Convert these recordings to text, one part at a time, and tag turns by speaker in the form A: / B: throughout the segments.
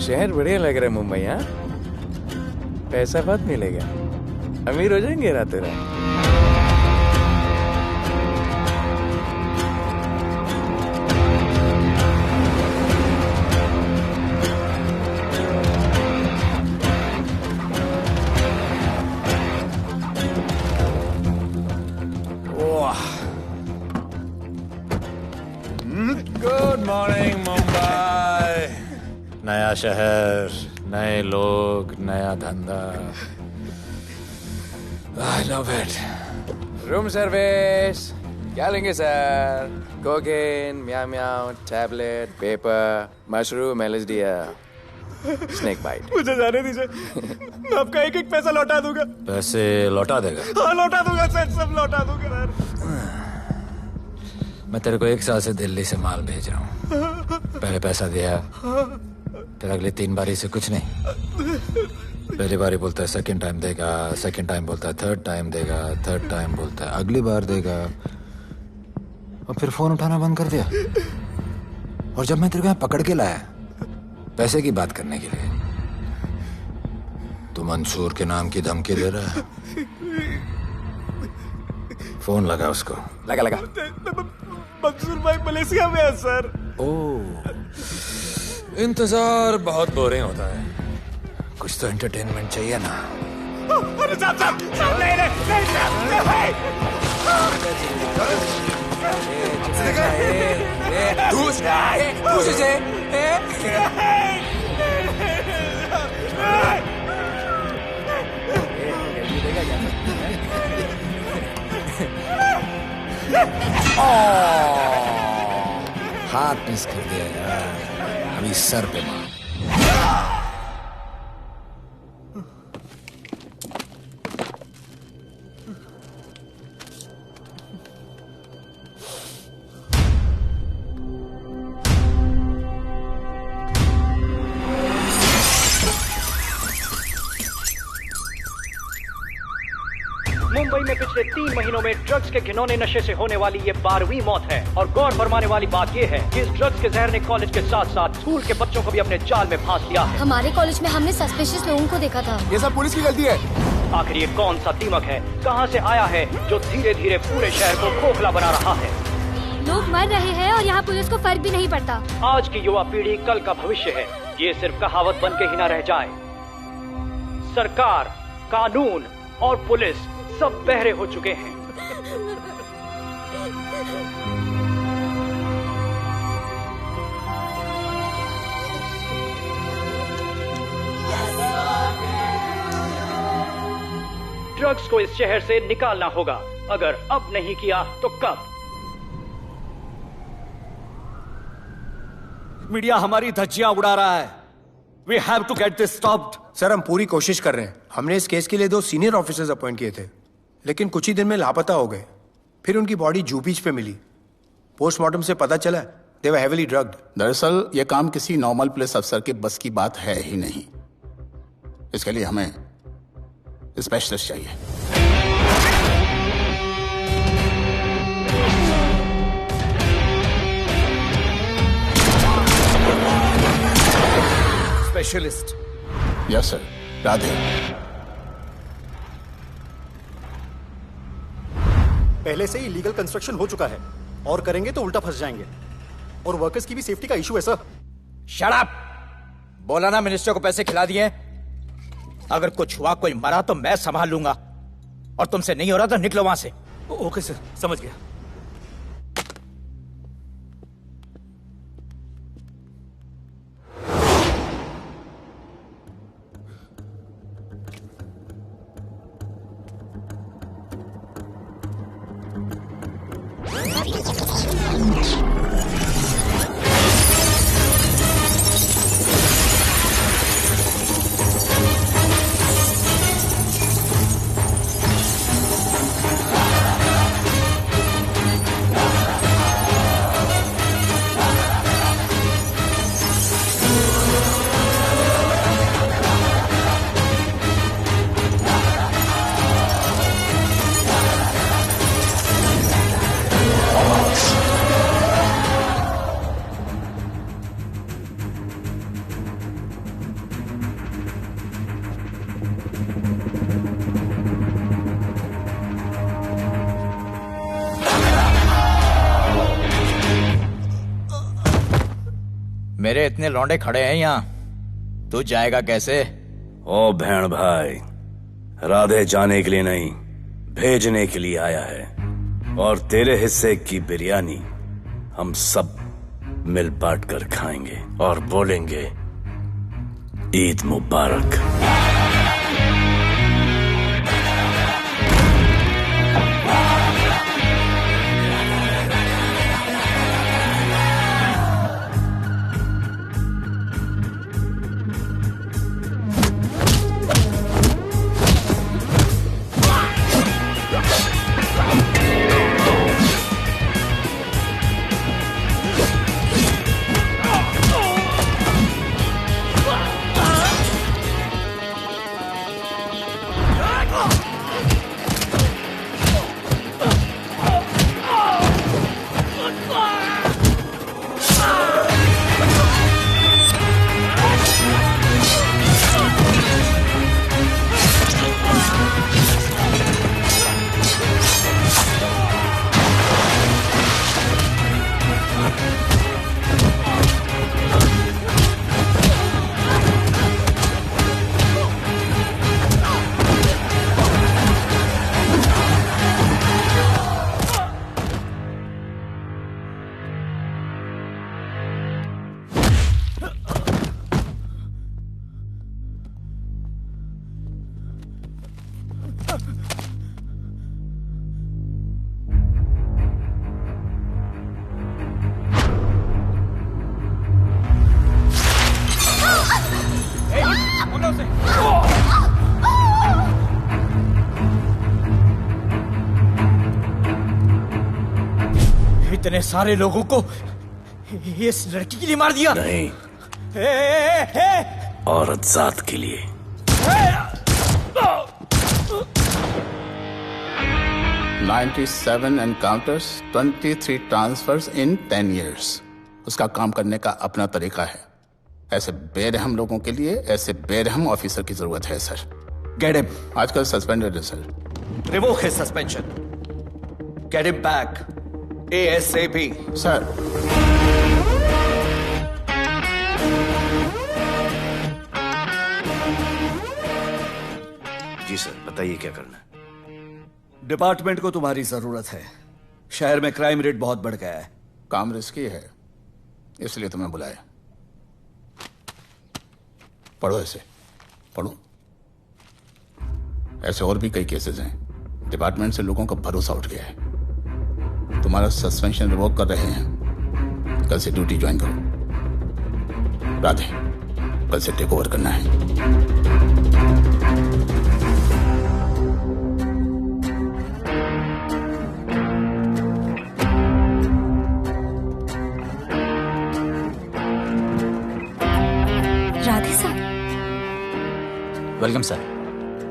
A: शहर बढ़िया लग रहा है मुंबई। हाँ, पैसा बहुत मिलेगा, अमीर हो जाएंगे रातों रात।
B: Good morning Mumbai. नया शहर, नए लोग, नया धंधा। I love it.
A: Room service क्या लेंगे sir? Cocaine, meow meow, tablet, paper, mushroom, LSD, snake bite.
C: मुझे जाने दीजिए, मैं आपका एक एक पैसा लौटा दूंगा।
B: पैसे लौटा देगा?
C: हाँ लौटा दूंगा सर, सब लौटा दूंगा सर।
B: मैं तेरे को 1 साल से दिल्ली से माल भेज रहा हूँ। पहले पैसा दिया, फिर अगली 3 बारी से कुछ नहीं। पहली बारी बोलता है सेकंड टाइम देगा, सेकंड टाइम बोलता है थर्ड टाइम देगा, थर्ड टाइम बोलता है अगली बार देगा, और फिर फोन उठाना बंद कर दिया। और जब मैं तेरे को यहाँ पकड़ के लाया पैसे की बात करने के लिए, तो मंसूर के नाम की धमकी दे रहा है। फोन लगा उसको।
A: लगा लगा।
C: मंसूर भाई मलेशिया में है सर।
B: ओह, इंतजार बहुत बोरिंग होता है, कुछ तो एंटरटेनमेंट चाहिए ना।
C: अरे साहब साहब साहब, नहीं नहीं
B: हाथ मिस कर दिया यार, अभी सर पे मार।
D: मुंबई में पिछले 3 महीनों में ड्रग्स के घिनौने नशे से होने वाली ये 12वीं मौत है। और गौर फरमाने वाली बात ये है कि इस ड्रग्स के जहर ने कॉलेज के साथ साथ स्कूल के बच्चों को भी अपने जाल में फांस लिया है।
E: हमारे कॉलेज में हमने सस्पिशियस लोगों को देखा था।
C: ये सब पुलिस की गलती है।
D: आखिर ये कौन सा दीमक है, कहां से आया है, जो धीरे धीरे पूरे शहर को खोखला बना रहा है?
E: लोग मर रहे हैं और यहाँ पुलिस को फर्क भी नहीं पड़ता।
D: आज की युवा पीढ़ी कल का भविष्य है, ये सिर्फ कहावत बन के ही न रह जाए। सरकार, कानून और पुलिस सब बहरे हो चुके हैं। ड्रग्स को इस शहर से निकालना होगा। अगर अब नहीं किया तो कब?
C: मीडिया हमारी धज्जियां उड़ा रहा है। We have to get this stopped.
F: Sir हम पूरी कोशिश कर रहे हैं। हमने इस केस के लिए 2 सीनियर ऑफिसर्स अपॉइंट किए थे, लेकिन कुछ ही दिन में लापता हो गए। फिर उनकी बॉडी जू बीच पे मिली। पोस्टमार्टम से पता चला दे वर हेवीली ड्रग्ड।
G: दरअसल ये काम किसी नॉर्मल पुलिस अफसर के बस की बात है ही नहीं। इसके लिए हमें स्पेशलिस्ट चाहिए।
C: स्पेशलिस्ट?
G: Yes sir. राधे।
H: पहले से ही लीगल कंस्ट्रक्शन हो चुका है और करेंगे तो उल्टा फंस जाएंगे। और वर्कर्स की भी सेफ्टी का इशू है सर।
I: Shut up! बोला ना मिनिस्टर को पैसे खिला दिए। अगर कुछ हुआ, कोई मरा तो मैं संभाल लूंगा, और तुमसे नहीं हो रहा तो निकलो वहां से।
C: ओके सर, समझ गया।
I: मेरे इतने लौंडे खड़े हैं यहाँ, तू जाएगा कैसे?
J: ओ बहन भाई, राधे जाने के लिए नहीं, भेजने के लिए आया है। और तेरे हिस्से की बिरयानी हम सब मिल बांट कर खाएंगे और बोलेंगे ईद मुबारक।
I: इतने सारे लोगों को इस लड़की के लिए मार दिया?
J: नहीं, औरत जात के लिए।
G: $97 encounters, 23 transfers in 10 years। उसका काम करने का अपना तरीका है। ऐसे बेरहम लोगों के लिए ऐसे बेरहम ऑफिसर की जरूरत है सर।
C: Get him.
G: आजकल सस्पेंडेड है sir.
C: Revoke his suspension. Get him back. ASAP.
G: Sir,
J: जी सर, बताइए क्या करना है।
C: डिपार्टमेंट को तुम्हारी जरूरत है। शहर में क्राइम रेट बहुत बढ़ गया है।
G: काम रिस्की है, इसलिए तुम्हें बुलाया। पढ़ो इसे, पढ़ो। ऐसे और भी कई केसेस हैं। डिपार्टमेंट से लोगों का भरोसा उठ गया है। तुम्हारा सस्पेंशन रिवोक कर रहे हैं। कल से ड्यूटी ज्वाइन करो। राधे, कल से टेक ओवर करना है।
K: राधे सर।
L: Welcome sir.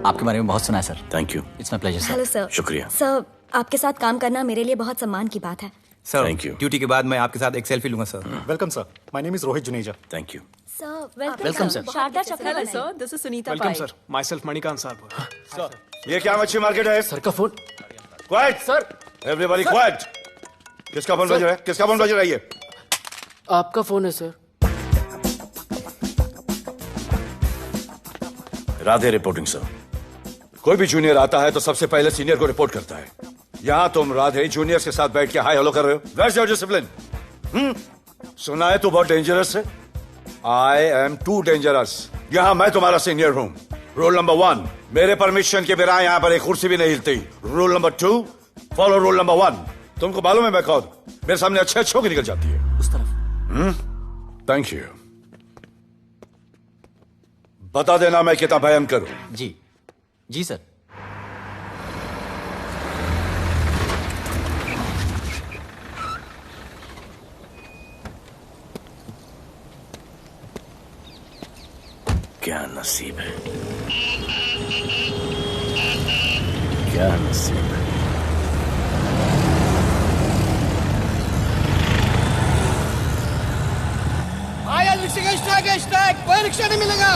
L: आपके बारे में बहुत सुना है sir.
J: Thank you.
L: It's my pleasure sir.
K: Hello sir.
J: शुक्रिया
K: सर, आपके साथ काम करना मेरे लिए बहुत सम्मान की बात है।
M: Sir,
J: thank you.
M: ड्यूटी के बाद मैं आपके साथ एक सेल्फी लूंगा sir.
H: Welcome sir, my name is Rohit Juneja.
J: Thank you
K: sir,
L: welcome sir.
K: Sharda Chakra sir, this is Sunita
F: welcome
K: Pai.
F: Sir, myself Manikant साहब।
J: सर, ये क्या मच्छी मार्केट है?
F: सर का phone.
J: Quiet sir, everybody quiet. किसका फोन बज रहा है? किसका फोन बज रहा है? ये
N: आपका फोन है सर।
J: Radhe reporting sir. कोई भी जूनियर आता है तो सबसे पहले सीनियर को रिपोर्ट करता है। यहाँ तुम राधे जूनियर के साथ बैठ के हाई हेलो कर रहे हो। Where's your discipline? सुना है तू बहुत डेंजरस है। I am too dangerous. यहाँ मैं तुम्हारा सीनियर हूँ। रूल नंबर 1, मेरे परमिशन के बिना यहाँ पर एक कुर्सी भी नहीं हिलती। Rule number 2, follow rule number 1। तुमको मालूम है मैं कौन? मेरे सामने अच्छे अच्छों की निकल जाती है।
L: उस तरफ।
J: Thank you. बता देना मैं कितना भयंकर हूं।
L: जी जी सर।
J: क्या नसीब है, क्या नसीब है।
O: आया रिक्शा का स्ट्राइक है, स्ट्राइक। कोई रिक्शा नहीं मिलेगा।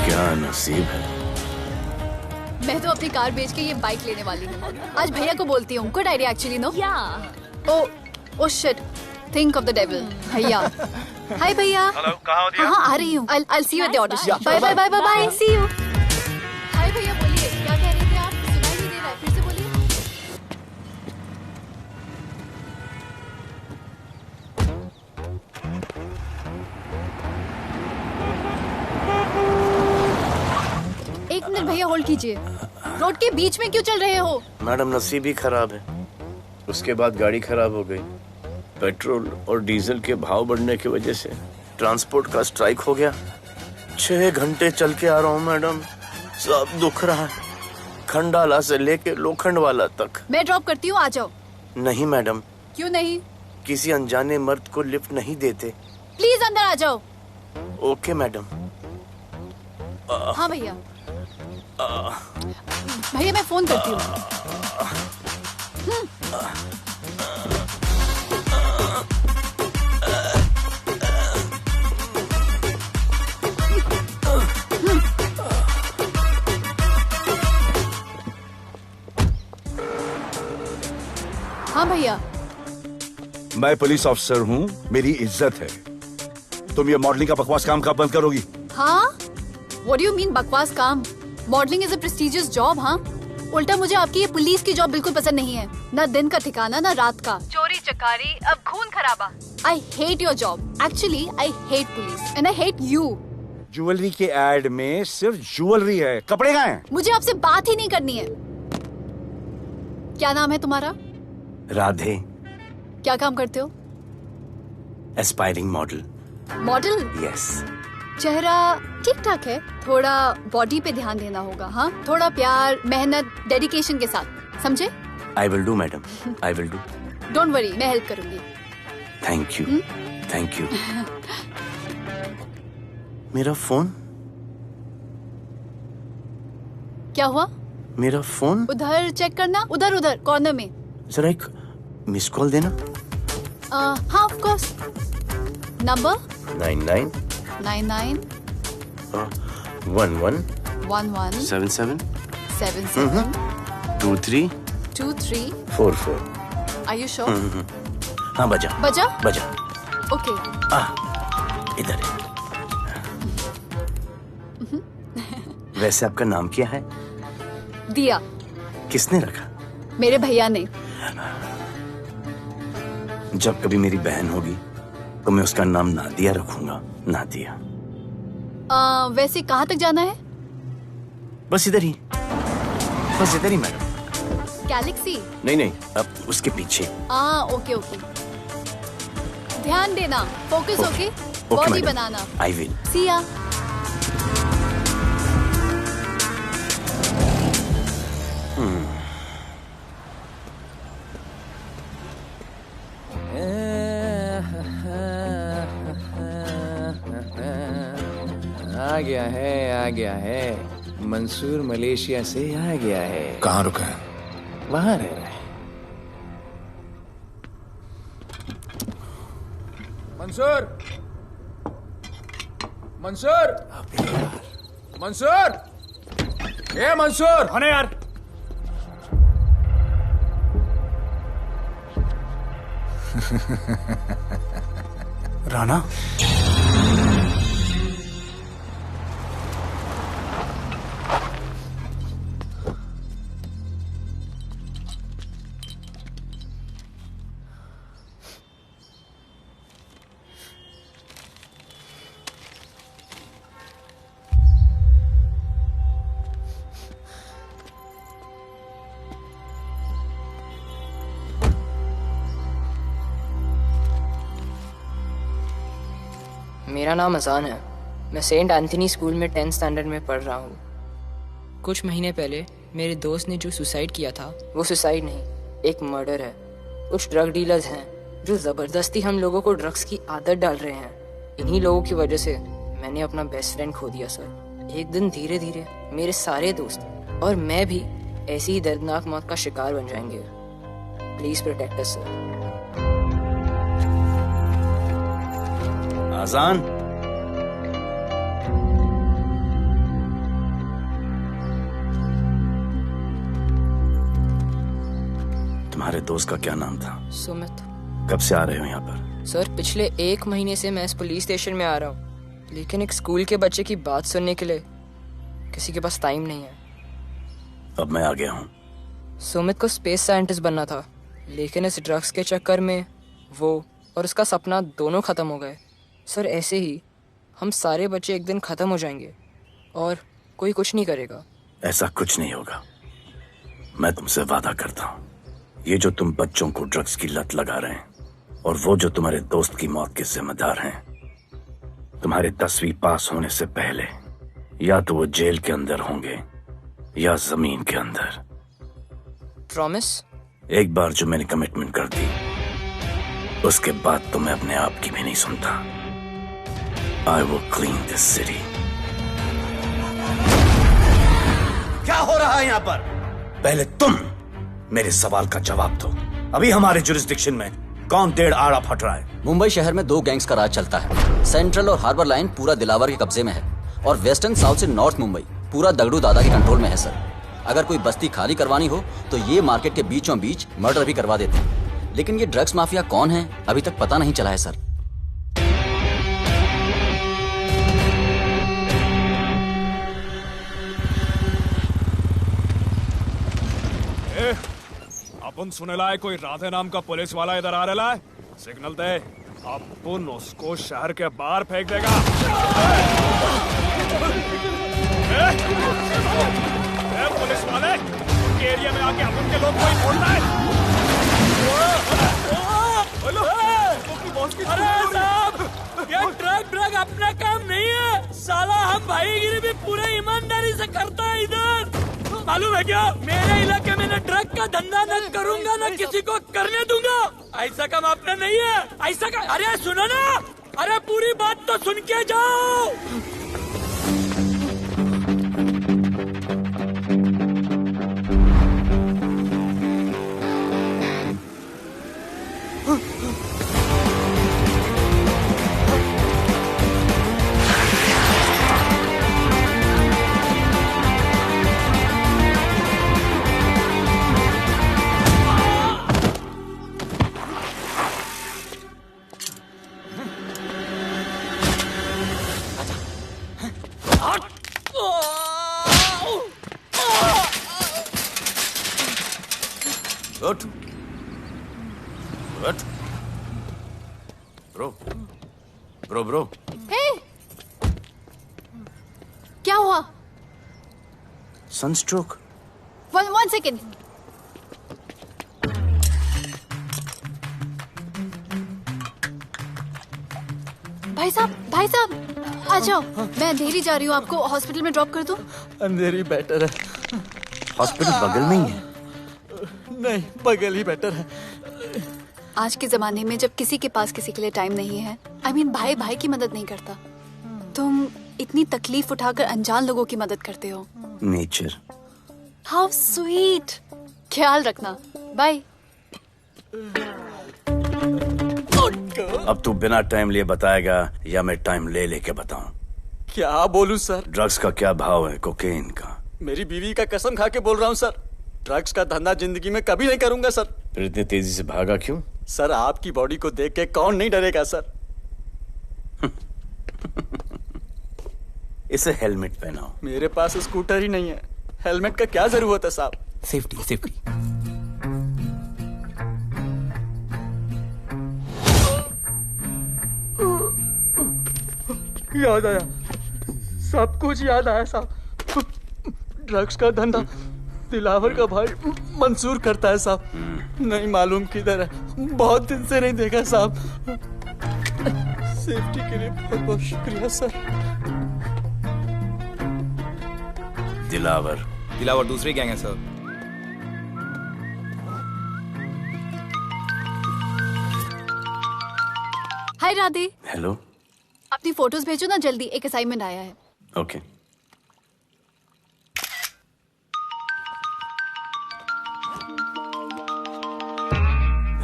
J: क्या नसीब है,
P: कार बेच के ये बाइक लेने वाली हूँ। आज भैया को बोलती हूँ। Good idea actually, no? Oh shit, think of the devil. भैया, हाय भैया।
Q: हेलो, कहाँ हो दिया?
P: हाँ, आ रही हूँ। I'll see you at the audition. Bye bye bye bye, see you. Hi भैया, बोलिए क्या कह रहे थे आप? सुनाई नहीं दे रहा है, फिर से बोलिए। एक मिनट भैया, होल्ड कीजिए। रोड के बीच में क्यों चल रहे हो?
Q: मैडम, नसीब ही खराब है। उसके बाद गाड़ी खराब हो गई। पेट्रोल और डीजल के भाव बढ़ने की वजह से ट्रांसपोर्ट का स्ट्राइक हो गया। 6 घंटे चल के आ रहा हूँ मैडम, सब दुख रहा है, खंडाला से लेके लोखंडवाला तक।
P: मैं ड्रॉप करती हूँ, आ जाओ।
Q: नहीं मैडम।
P: क्यों नहीं?
Q: किसी अनजाने मर्द को लिफ्ट नहीं देते।
P: प्लीज अंदर आ जाओ।
Q: Okay madam.
P: हाँ भैया। भैया मैं फोन करती हूँ। हाँ भैया।
J: मैं पुलिस ऑफिसर हूँ, मेरी इज्जत है। तुम ये मॉडलिंग का बकवास काम कब बंद करोगी?
P: हाँ? What do you mean बकवास काम? Modelling is a prestigious job. हाँ, उल्टा मुझे आपकी ये पुलिस की जॉब बिल्कुल पसंद नहीं है। ना दिन का ठिकाना, ना रात का। चोरी चकारी, अब खून खराबा। I hate your job. Actually, I hate police and I hate you.
J: Jewellery के एड में सिर्फ ज्वेलरी है, कपड़े कहाँ हैं?
P: मुझे आपसे बात ही नहीं करनी है। क्या नाम है तुम्हारा?
Q: राधे।
P: क्या काम करते हो?
Q: Aspiring model.
P: मॉडल?
Q: यस।
P: चेहरा ठीक ठाक है, थोड़ा बॉडी पे ध्यान देना होगा। हाँ, थोड़ा प्यार, मेहनत, डेडिकेशन के साथ, समझे?
Q: I will do madam, I will do.
P: Don't worry, मैं हेल्प करूंगी।
Q: Thank you, thank you. मेरा फोन?
P: क्या हुआ?
Q: मेरा फोन?
P: उधर चेक करना, उधर उधर कॉर्नर में।
Q: जरा एक मिस कॉल देना।
P: हाँ of course. Number
Q: 99
P: 99
Q: 11
P: 11
Q: 77
P: 77
Q: 23
P: 23
Q: 44।
P: Are you sure?
Q: हाँ बजा
P: बजा?
Q: बजा।
P: ओके।
Q: इधर है। वैसे आपका नाम क्या है?
P: दिया।
Q: किसने रखा?
P: मेरे भैया ने।
Q: जब कभी मेरी बहन होगी तो मैं उसका नाम नादिया रखूंगा। नादिया।
P: वैसे कहाँ तक जाना है?
Q: बस इधर ही, बस इधर ही मैडम।
P: गैलेक्सी?
Q: नहीं नहीं, अब उसके पीछे।
P: Okay okay. ध्यान देना, फोकस ओके। बॉडी बनाना।
Q: I will.
P: See ya.
A: आ गया है। मंसूर मलेशिया से आ गया है।
B: कहाँ रुका है?
A: वहां रह रहा है।
R: मंसूर, मंसूर, मंसूर, ए मंसूर।
C: होने यार।
F: राणा,
S: मेरा नाम अजान है। मैं सेंट एंथनी स्कूल में 10th स्टैंडर्ड में पढ़ रहा हूँ। कुछ महीने पहले मेरे दोस्त ने जो सुसाइड किया था, वो सुसाइड नहीं, एक मर्डर है। कुछ ड्रग डीलर्स हैं जो ज़बरदस्ती हम लोगों को ड्रग्स की आदत डाल रहे हैं। इन्हीं लोगों की वजह से मैंने अपना बेस्ट फ्रेंड खो दिया सर। एक दिन धीरे धीरे मेरे सारे दोस्त और मैं भी ऐसी ही दर्दनाक मौत का शिकार बन जाएंगे। Please protect us sir.
Q: Aazaan, तुम्हारे दोस्त का क्या नाम था?
S: सुमित।
Q: कब से आ रहे हो यहाँ पर?
S: सर पिछले 1 महीने से मैं इस पुलिस स्टेशन में आ रहा हूँ, लेकिन एक स्कूल के बच्चे की बात सुनने के लिए किसी के पास टाइम नहीं है।
Q: अब मैं आ गया हूँ।
S: सुमित को स्पेस साइंटिस्ट बनना था, लेकिन इस ड्रग्स के चक्कर में वो और उसका सपना दोनों खत्म हो गए। सर ऐसे ही हम सारे बच्चे एक दिन खत्म हो जाएंगे और कोई कुछ नहीं करेगा।
Q: ऐसा कुछ नहीं होगा, मैं तुमसे वादा करता हूँ। ये जो तुम बच्चों को ड्रग्स की लत लगा रहे हैं और वो जो तुम्हारे दोस्त की मौत के जिम्मेदार हैं, तुम्हारे 10वीं पास होने से पहले या तो वो जेल के अंदर होंगे या जमीन के अंदर।
S: प्रॉमिस?
Q: एक बार जो मैंने कमिटमेंट कर दी, उसके बाद तो मैं अपने आप की भी नहीं सुनता। I will clean this city.
J: क्या हो रहा है यहाँ पर?
Q: पहले तुम मेरे सवाल का जवाब दो। अभी हमारे जुरिस्डिक्शन में कौन डेढ़ आड़ा फट रहा है?
L: मुंबई शहर में 2 गैंग्स का राज चलता है। सेंट्रल और हार्बर लाइन पूरा दिलावर के कब्जे में है और वेस्टर्न साउथ से नॉर्थ मुंबई पूरा दगड़ू दादा के कंट्रोल में है सर। अगर कोई बस्ती खाली करवानी हो तो ये मार्केट के बीचों बीच मर्डर भी करवा देते हैं, लेकिन ये ड्रग्स माफिया कौन है अभी तक पता नहीं चला है सर।
R: अपन सुनेला है कोई राधे नाम का पुलिस वाला इधर आ रहा है। सिग्नल दे, अपन उसको शहर के बाहर फेंक देगा। पुलिस वाले एरिया में आके अपन के लोग कोई बोलता है।
O: अरे साहब, ये ड्रग अपना काम नहीं है। साला हम भाईगिरी भी पूरे ईमानदारी से करता है इधर। मालूम है क्या, मेरे इलाके में न ड्रग का धंधा न करूंगा न किसी को करने दूंगा। ऐसा काम आपने नहीं है। ऐसा का, अरे सुनो ना, अरे पूरी बात तो सुन के जाओ।
Q: उठ, उठ। Bro, bro, bro.
P: हे! क्या हुआ?
Q: सनस्ट्रोक।
P: One second. भाई साहब आ जाओ। मैं अंधेरी जा रही हूँ, आपको हॉस्पिटल में ड्रॉप कर दूँ?
H: अंधेरी बेटर है।
Q: हॉस्पिटल बगल में ही है।
H: नहीं, बगल ही बेटर है।
P: आज के जमाने में जब किसी के पास किसी के लिए टाइम नहीं है, भाई भाई की मदद नहीं करता, तुम इतनी तकलीफ उठाकर अनजान लोगों की मदद करते हो।
Q: नेचर।
P: How sweet. ख्याल रखना, बाय।
Q: अब तू बिना टाइम लिए बताएगा या मैं टाइम ले लेके बताऊं?
H: क्या बोलूं सर?
Q: ड्रग्स का क्या भाव है कोकेन का?
H: मेरी बीवी का कसम खा के बोल रहा हूँ सर, ड्रग्स का धंधा जिंदगी में कभी नहीं करूंगा सर।
Q: फिर इतनी तेजी से भागा क्यों?
H: सर आपकी बॉडी को देख के कौन नहीं डरेगा सर।
Q: इसे हेलमेट पहनाओ।
H: मेरे पास स्कूटर ही नहीं है, हेलमेट का क्या जरूरत है साहब?
L: Safety safety.
H: याद आया, सब कुछ याद आया साहब। ड्रग्स का धंधा दिलावर का भाई मंसूर करता है साहब। नहीं मालूम किधर है, बहुत दिन से नहीं देखा साहब। सेफ्टी के लिए बहुत बहुत शुक्रिया सर।
M: दिलावर दूसरी गैंग है सर।
P: हाय राधे।
Q: हेलो।
P: अपनी फोटोज भेजो ना जल्दी, एक असाइनमेंट आया है।
Q: ओके।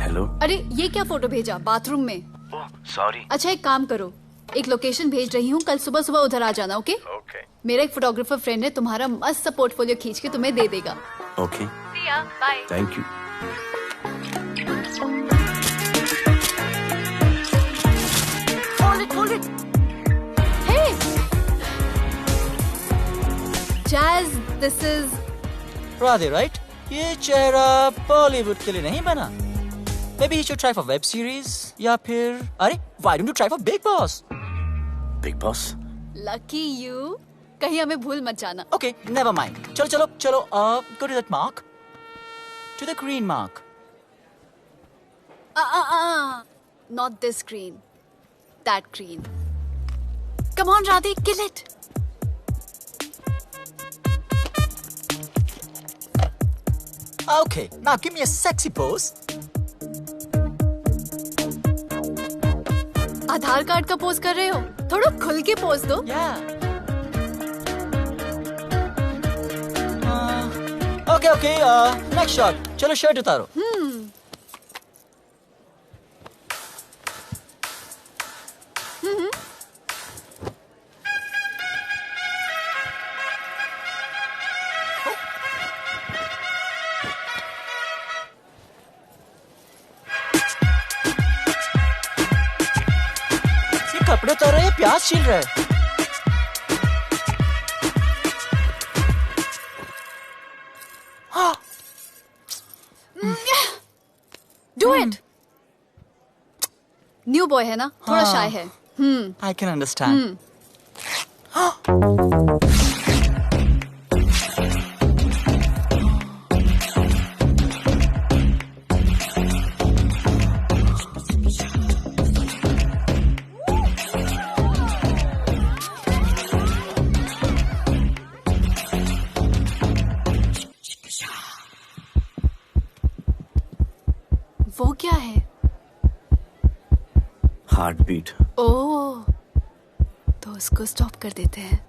Q: हेलो।
P: अरे ये क्या फोटो भेजा बाथरूम में?
Q: सॉरी।
P: अच्छा एक काम करो, एक लोकेशन भेज रही हूँ, कल सुबह सुबह उधर आ जाना। ओके? मेरा एक फोटोग्राफर फ्रेंड है, तुम्हारा मस्त सा पोर्टफोलियो खींच के तुम्हें दे देगा।
Q: Okay.
P: Bye.
Q: Thank you.
P: This is
L: Radhe, right? ये चेहरा बॉलीवुड के लिए नहीं बना। Maybe he should try for web series या फिर अरे why don't you try for Big Boss?
Q: Big Boss?
P: Lucky you. कहीं हमें भूल मत जाना।
L: Okay, never mind. चलो चलो चलो, go to that mark. To the green mark.
P: Not this green. That green. Come on, Radhe, kill it.
L: Okay, now give me a sexy pose.
P: Aadhaar card का pose कर रहे हो? थोड़ा खुल के पोज दो।
L: Okay, next shot. चलो shirt उतारो। कपड़े उतार रहे हैं, प्याज छील रहे हैं।
P: Do it. न्यू बॉय है ना, थोड़ा शाय है।
L: I can understand.
P: वो क्या है?
Q: Heart beat.
P: ओह, तो उसको स्टॉप कर देते हैं।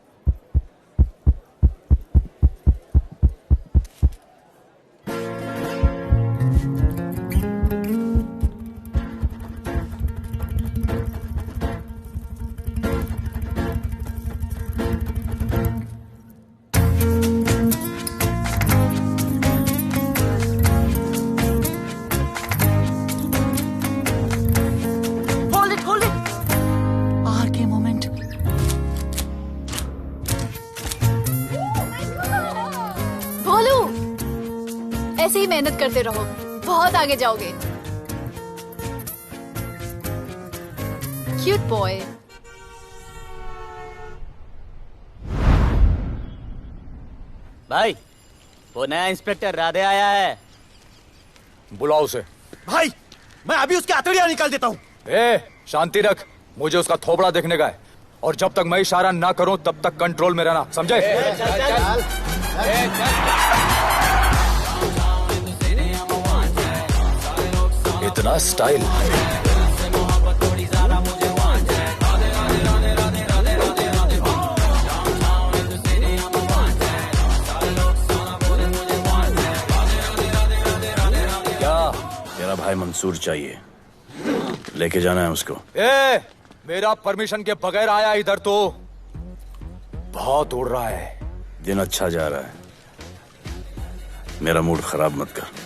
P: ऐसे ही मेहनत करते रहो, बहुत आगे जाओगे। Cute boy.
C: भाई, वो नया इंस्पेक्टर राधे आया है।
J: बुलाओ उसे।
C: भाई, मैं अभी उसकी हथेलियां निकाल देता हूँ।
J: शांति रख, मुझे उसका थोबड़ा देखने का है, और जब तक मैं इशारा ना करूं तब तक कंट्रोल में रहना, समझे? इतना स्टाइल।
Q: क्या? तेरा भाई मंसूर चाहिए, लेके जाना है उसको।
J: मेरा परमिशन के बगैर आया इधर तो बहुत उड़ रहा है।
Q: दिन अच्छा जा रहा है, मेरा मूड खराब मत कर।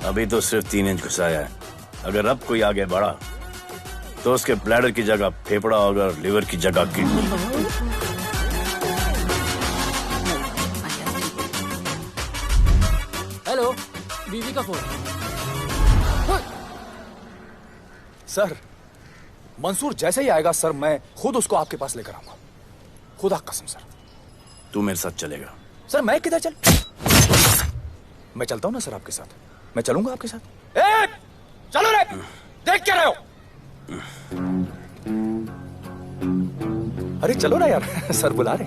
Q: अभी तो सिर्फ 3 इंच घुसाया है, अगर अब कोई आगे बढ़ा तो उसके ब्लैडर की जगह फेफड़ा होगा और लिवर की जगह किडनी।
N: हेलो, बीवी का फोन।
J: सर, मंसूर जैसे ही आएगा सर, मैं खुद उसको आपके पास लेकर आऊंगा, खुदा कसम सर।
Q: तू मेरे साथ चलेगा?
J: सर मैं किधर मैं चलता हूं ना सर आपके साथ, मैं चलूंगा आपके साथ। चलो रे, देख क्या रहे हो? अरे चलो ना यार, सर बुला रहे।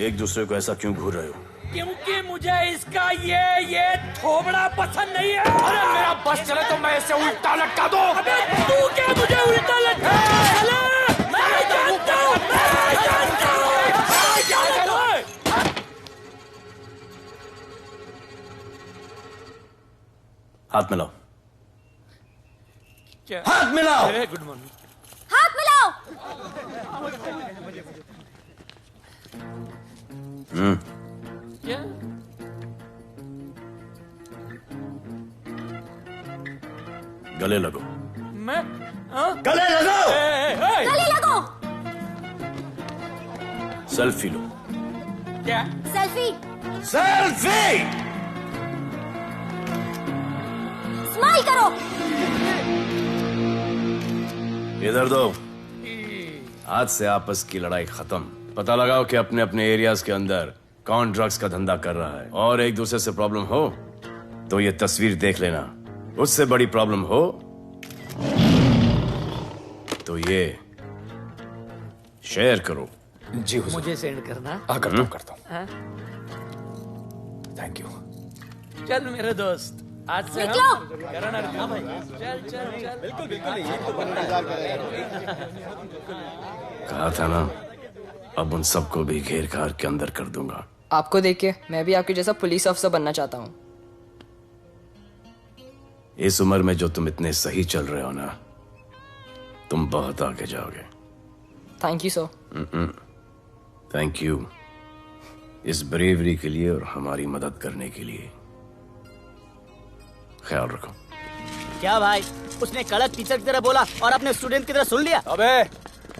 Q: एक दूसरे को ऐसा क्यों घूर रहे हो?
O: क्योंकि मुझे इसका ये थोबड़ा पसंद नहीं है।
J: अरे मेरा बस चले तो मैं इसे उल्टा लटका दूं।
O: अबे तू क्या मुझे उल्टा लटका?
Q: हाथ मिलाओ।
O: क्या?
Q: हाथ मिलाओ।
O: Good morning.
E: हाथ मिलाओ।
O: क्या?
Q: गले लगो।
O: मैं? हाँ?
Q: गले लगो।
E: गले लगो।
Q: सेल्फी लो।
O: क्या?
E: सेल्फी।
Q: सेल्फी।
E: स्माइल करो।
Q: इधर दो। आज से आपस की लड़ाई खत्म। पता लगाओ कि अपने अपने एरियाज के अंदर कौन ड्रग्स का धंधा कर रहा है, और एक दूसरे से प्रॉब्लम हो तो ये तस्वीर देख लेना। उससे बड़ी प्रॉब्लम हो तो ये शेयर करो।
B: जी हुजूर।
O: मुझे सेंड करना।
B: करता हूँ।
O: हाँ?
B: Thank you.
O: चल मेरे दोस्त, आज से
E: निकलो।
O: करण हाँ भाई, चल चल चल। बिल्कुल बिल्कुल।
Q: कहा था ना, अब उन सबको भी घेर घार के अंदर कर दूंगा।
S: आपको देख के मैं भी आपके जैसा पुलिस ऑफिसर बनना चाहता हूँ।
Q: इस उम्र में जो तुम इतने सही चल रहे हो ना, तुम बहुत आगे जाओगे।
S: Thank you sir.
Q: Thank you इस ब्रेवरी के लिए और हमारी मदद करने के लिए। ख्याल रखो।
N: क्या भाई, उसने कड़क टीचर की तरह बोला और अपने स्टूडेंट की तरह सुन लिया?
B: अबे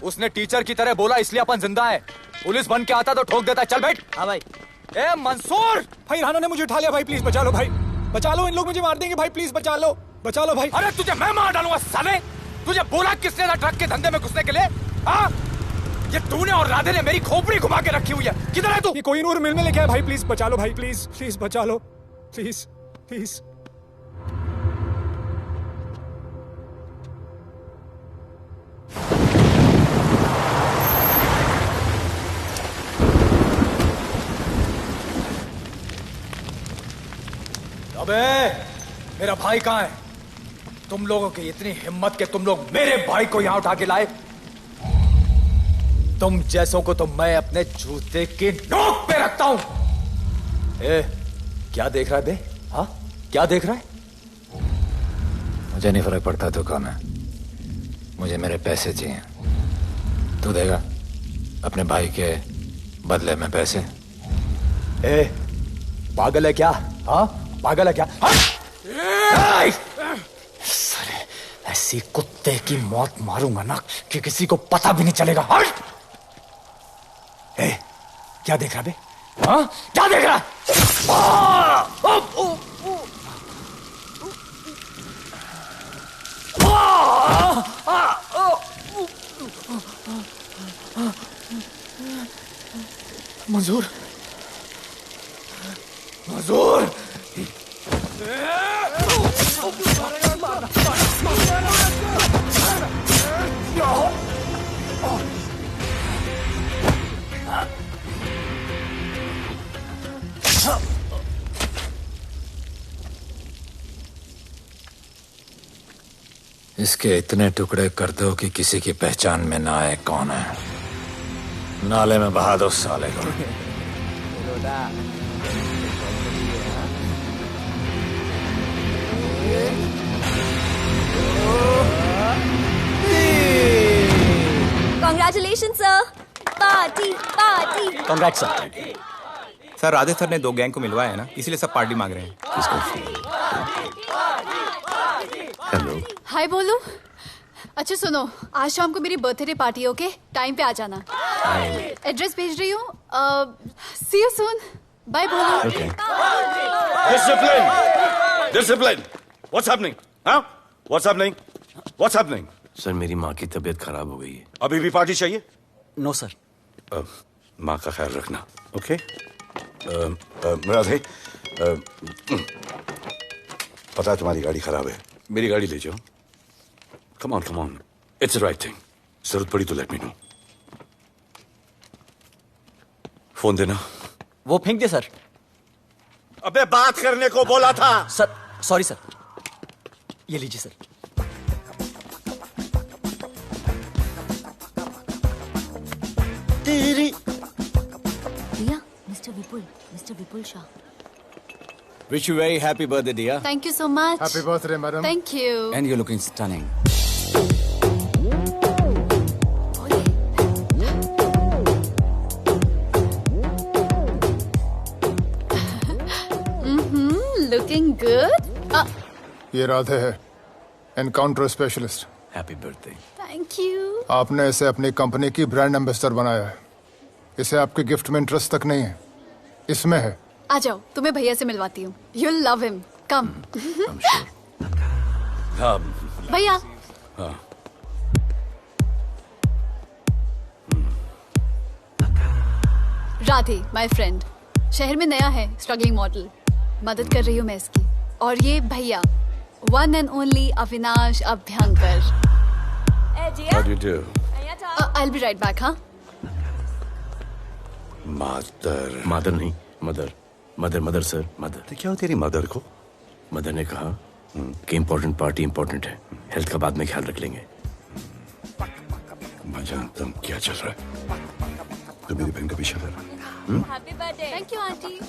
B: उसने टीचर की तरह बोला इसलिए अपन जिंदा है। पुलिस बन के आता तो ठोक देता। चल बैठ।
N: हाँ भाई।
B: ए मंसूर, भाई राना ने मुझे उठा लिया। भाई प्लीज बचा लो, भाई बचा लो, इन लोग मुझे मार देंगे। भाई प्लीज बचा लो भाई।
C: अरे तुझे मैं मार डालूंगा साले। तुझे बोला किसने था ट्रक के धंधे में घुसने के लिए? हाँ, ये तूने और राधे ने मेरी खोपड़ी घुमा के रखी हुई है। किधर है तू?
R: ये कोई नूर मिल में लेके आया। भाई प्लीज बचा लो, भाई प्लीज प्लीज बचा लो, प्लीज प्लीज।
B: अबे मेरा भाई कहाँ है? तुम लोगों की इतनी हिम्मत कि तुम लोग मेरे भाई को यहाँ उठा के लाए। तुम जैसों को तो मैं अपने जूते की नोक पे रखता हूं। ए, क्या देख रहा है बे? हाँ, क्या देख रहा है? मुझे नहीं फर्क पड़ता तू कौन है, मुझे मेरे पैसे चाहिए। तू देगा अपने भाई के बदले में पैसे? ए, पागल है क्या? हाँ, पागल है क्या? सरे, ऐसी कुत्ते की मौत मारूंगा ना कि किसी को पता भी नहीं चलेगा। ए, क्या देख रहा बे? हाँ, क्या देख रहा? मंजूर, मंजूर। इसके इतने टुकड़े कर दो कि किसी की पहचान में ना आए कौन है। नाले में बहा दो साले को।
E: Congratulations, sir. Party party.
M: Congrats sir. Sir Radhe sir ने 2 गैंग को मिलवाया है ना, इसलिए सब पार्टी मांग रहे हैं।
Q: हेलो।
P: हाय बोलू। अच्छा सुनो, आज शाम को मेरी बर्थडे पार्टी, ओके? टाइम पे आ जाना। एड्रेस भेज रही हूँ। सी यू सून। बाय बोलू।
J: Discipline! Discipline! What's happening? Huh? What's happening? What's happening?
Q: Sir मेरी माँ की तबीयत खराब हो गई है।
J: अभी भी पार्टी चाहिए?
L: No sir.
J: माँ का ख्याल रखना, ओके? राधे, पता है तुम्हारी गाड़ी खराब है, मेरी गाड़ी ले जाओ। Come on, come on, it's the right thing. जरूरत पड़ी तो लेट मी नो। फोन देना।
L: वो फेंक दे सर।
J: अबे बात करने को बोला था।
L: Sir sorry sir. ये लीजिए सर।
E: भैया, mister Vipul Shah.
C: Wish you very happy birthday, dear.
P: Thank you so much.
F: Happy birthday, madam.
P: Thank you.
C: And you're looking stunning.
P: Looking good.
F: ये राधे है, encounter specialist.
C: Happy birthday.
P: Thank you.
F: आपने इसे अपनी company की brand ambassador बनाया है। इसे आपके गिफ्ट में इंटरेस्ट तक नहीं है, इसमें है।
P: आ जाओ, तुम्हें भैया से मिलवाती हूँ। You'll love him. Come. भैया। राधे, my friend, शहर में नया है, स्ट्रगलिंग मॉडल। मदद कर रही हूँ मैं इसकी। और ये भैया, one and only Avinash Abhyankar.
J: How do you do?
P: I'll be right back, हाँ?
Q: मदर नहीं, मदर सर, मदर।
J: तो क्या हो तेरी मदर को?
Q: मदर ने कहा कि इम्पोर्टेंट पार्टी इम्पोर्टेंट है, हेल्थ का बाद में ख्याल रख लेंगे।
J: मैं जानता हूँ क्या चल रहा है। तो मेरी बहन का पीछा कर।
P: Happy birthday. Thank you, auntie.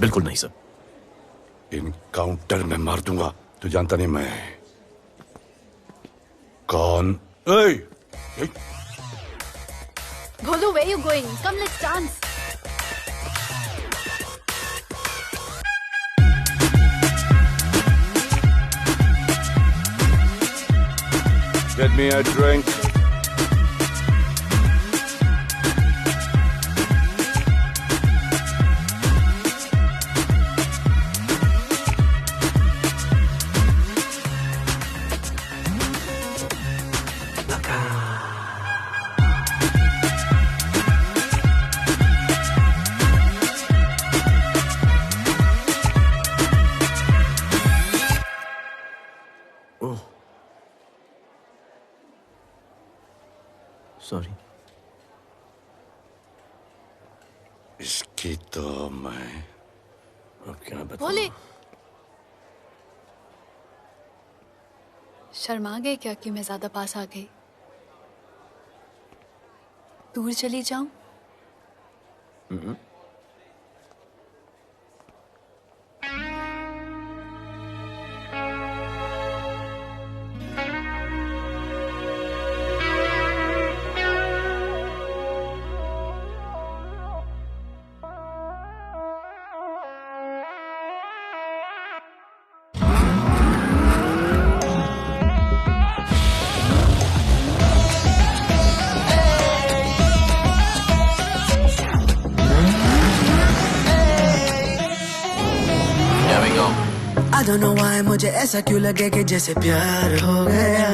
Q: बिल्कुल नहीं सर।
J: इनकाउंटर में मार दूंगा। तू जानता नहीं मैं कौन?
P: Bholu, where you going? Come, let's dance.
J: Get me a drink.
Q: Sorry.
J: इसकी तो मैं
Q: क्या बताऊं?
P: भोले, शर्मा गए क्या कि मैं ज्यादा पास आ गई? दूर चली जाऊं?
T: I don't know why मुझे ऐसा क्यों लगे कि जैसे प्यार हो गया।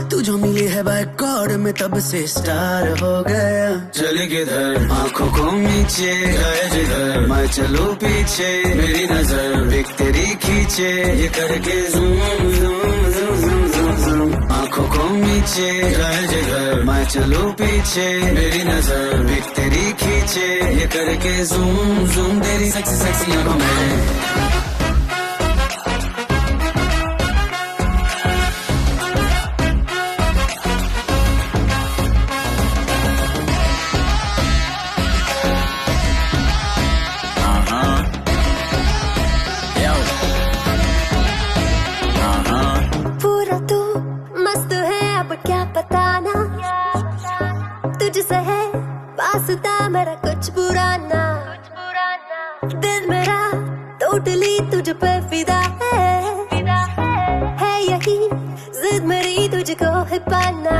T: तू जो मिली है बाय गॉड में तब से स्टार हो गया। चले किधर आंखों को नीचे गए जिधर मैं चलूं पीछे मेरी नजर एक तेरी खींचे ये करके zoom zoom zoom zoom zoom zoom. आंखों को नीचे गए जिधर मैं चलूं पीछे मेरी नजर एक तेरी खींचे ये करके ज़ूम ज़ूम तेरी सेक्सी सेक्सी आंखों में।
U: मेरा कुछ पुराना दिल मेरा टोटली तुझ पे फिदा है यही जिद मेरी तुझको है पाना।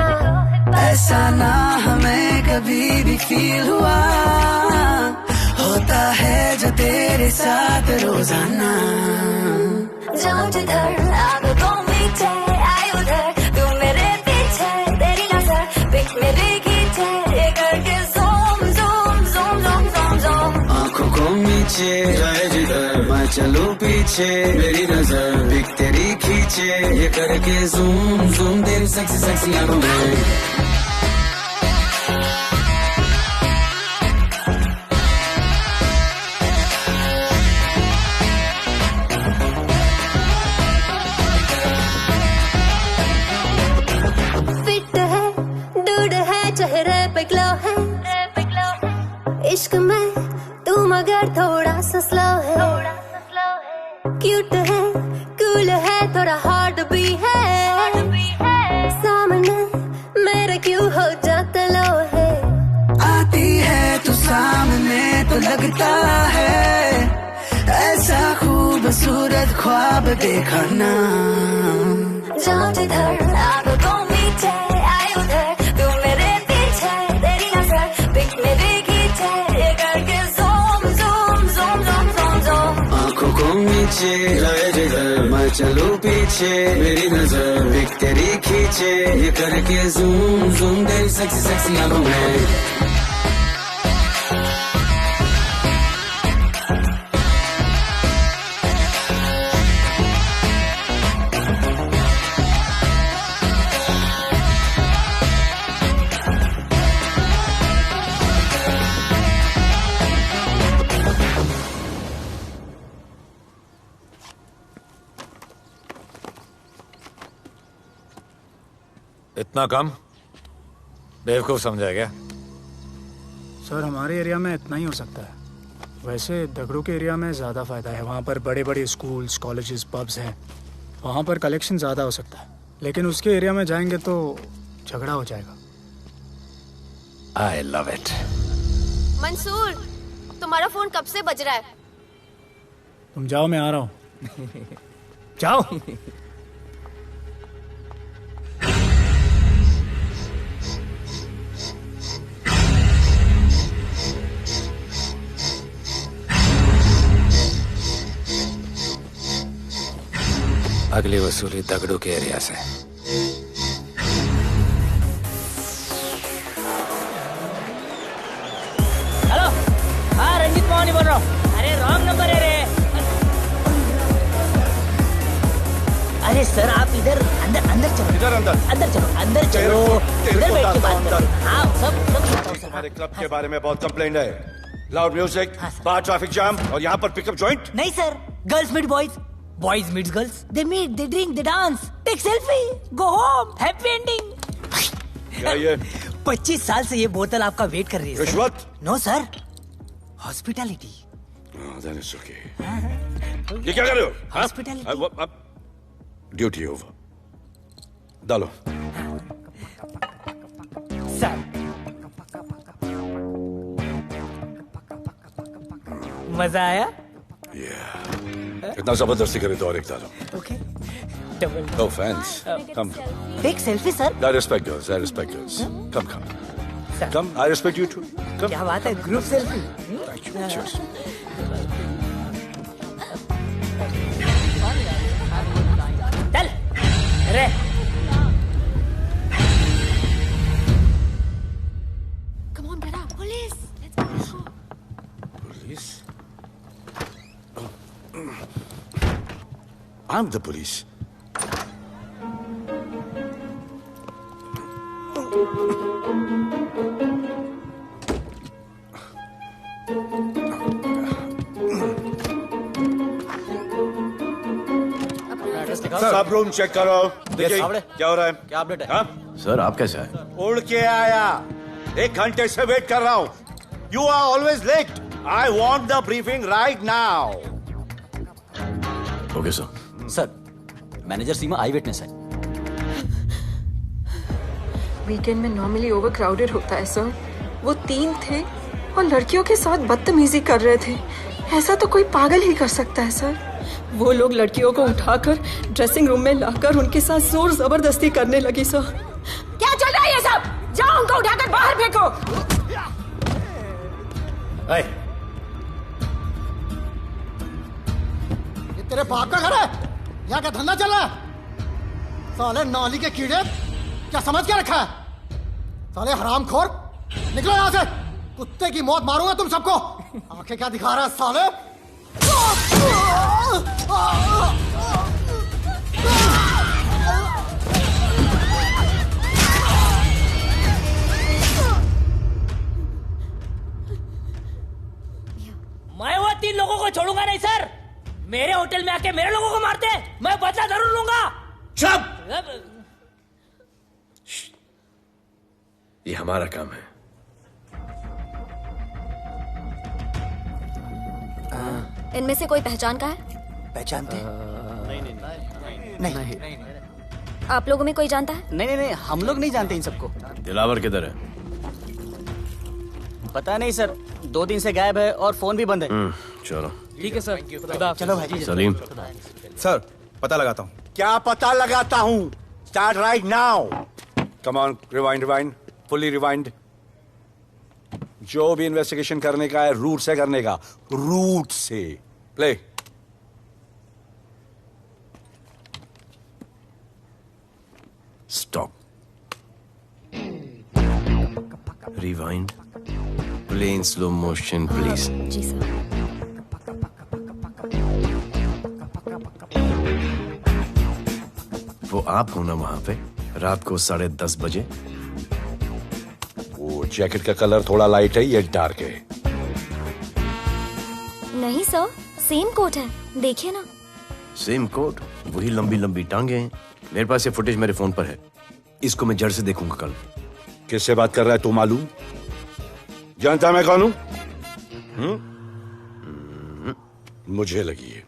T: ऐसा ना हमें कभी भी फील हुआ होता है जो तेरे साथ रोजाना।
U: जाऊं जिधर आग को मीठे आए उधर तू मेरे पीछे तेरी नजर पिक मेरे खींचे ये करके
T: आंखों को नीचे जाए जिधर मैं चलूं पीछे मेरी नजर एक तेरी खींचे ये करके ज़ूम ज़ूम तेरी सेक्सी सेक्सी आंखों में।
U: फिट है डूड है चेहरे पे ग्लो है इश्क में तू मगर थोड़ा सा स्लो है, क्यूट है, कूल है, थोड़ा हार्ड भी है, सामने मेरे क्यों हो जाता लो है।
T: आती है तू सामने तो लगता है ऐसा खूबसूरत ख्वाब देखा ना।
U: जाओ जिधर आग को मीठे आए उधर, तू मेरे पीछे तेरी नजर पिक मेरे खींचे, ये करके zoom zoom zoom zoom zoom zoom.
T: आंखों को नीचे लाए जिधर मैं चलूं पीछे, मेरी नजर पिक तेरी खींचे, ये करके ज़ूम ज़ूम तेरी सेक्सी सेक्सी आंखों में।
B: इतना कम बेवकूफ समझा क्या?
F: सर हमारे एरिया में इतना ही हो सकता है, वैसे दगड़ू के एरिया में ज़्यादा फ़ायदा है। वहाँ पर बड़े बड़े स्कूल्स, कॉलेजेस, पब्स हैं, वहाँ पर कलेक्शन ज़्यादा हो सकता है। लेकिन उसके एरिया में जाएंगे तो झगड़ा हो जाएगा।
B: I love it.
D: मंसूर, तुम्हारा फोन कब से बज रहा है?
F: तुम जाओ, मैं आ रहा हूँ। जाओ।
B: अगली वसूली दगड़ू के एरिया से।
N: हेलो, हाँ रंजीत मोहन बोल रहा हूँ। अरे रॉन्ग नंबर है रे। अरे सर आप इधर अंदर अंदर चलो।
J: इधर
N: अंदर चलो, अंदर चलो, इधर बैठ के बात करो। हाँ सब
J: हमारे क्लब के बारे में बहुत कंप्लेंट है। लाउड म्यूजिक, बाहर ट्रैफिक जाम और यहाँ पर पिकअप जॉइंट।
N: नहीं sir, girls meet boys, boys meets girls, they meet, they drink, they dance, take selfie, go home, happy ending.
J: क्या ये?
N: 25 साल से ये बोतल आपका वेट कर रही है।
J: रिश्वत?
N: No sir, hospitality.
J: Then it's okay. ये क्या कर रहे हो?
N: हॉस्पिटैलिटी।
J: Duty over. डालो।
N: सर मजा आया?
J: इतना जबरदस्ती करे तो और एक डालो।
N: Okay, double.
J: No offense. Come.
N: Take selfie, sir.
J: I respect girls. I respect girls. Come, come. Come. I respect you too. Come.
N: क्या बात है, group selfie.
J: Thank you. Cheers.
N: चल, रे।
D: Come on, बेटा, police. Let's go.
J: Police? I'm the police. सब room check करो। देखिए क्या हो रहा है।
L: क्या अपडेट है?
J: हाँ?
Q: सर आप कैसे आए?
J: उड़ के आया, 1 घंटे से वेट कर रहा हूँ। You are always late. I want the briefing right now.
Q: Okay sir.
L: Sir, manager Seema eyewitness है।
V: वीकेंड में नॉर्मली ओवर क्राउडेड होता है सर। वो 3 थे और लड़कियों के साथ बदतमीजी कर रहे थे। ऐसा तो कोई पागल ही कर सकता है सर। वो लोग लड़कियों को उठाकर ड्रेसिंग रूम में लाकर उनके साथ जोर जबरदस्ती करने लगी सर।
D: क्या चल रहा है ये सब? जाओ उनको उठाकर बाहर फेंको।
W: ये तेरे बाप का घर है? यहाँ का धंधा चल रहा है? साले नाली के कीड़े, क्या समझ के रखा है? साले हरामखोर, निकलो यहाँ से। कुत्ते की मौत मारूंगा तुम सबको। आंखें क्या दिखा रहा है साले?
N: मैं वो 3 लोगों को छोड़ूंगा नहीं सर। मेरे होटल में आके मेरे लोगों को मारते, मैं बदला जरूर लूंगा।
Q: चुप! ये हमारा काम है।
D: इनमें से कोई पहचान का है?
G: पहचानते? नहीं।
D: आप लोगों में कोई जानता है?
G: नहीं, हम लोग नहीं जानते इन सबको।
Q: दिलावर किधर है?
G: पता नहीं सर, 2 दिन से गायब है और फोन भी बंद है।
Q: चलो
O: ठीक है सर।
G: चलो भाई।
Q: सलीम।
M: सर पता लगाता हूँ।
J: क्या पता लगाता हूँ? Start right now. Come on, rewind, fully rewind. जो भी इन्वेस्टिगेशन करने का है रूट से करने का, रूट से। Play.
Q: Stop. Rewind. Play in slow motion please.
D: जी सर।
Q: वो आप हो ना वहां पे रात को 10:30 बजे?
J: वो जैकेट का कलर थोड़ा लाइट है, ये डार्क है।
D: नहीं सर, सेम कोट है, देखिए ना।
Q: सेम कोट, वही लंबी लंबी टांगे हैं। मेरे पास ये फुटेज मेरे फोन पर है, इसको मैं जड़ से देखूंगा कल।
J: किससे बात कर रहा है तू? मालूम? जानता मैं कौन हूं? मुझे लगी है।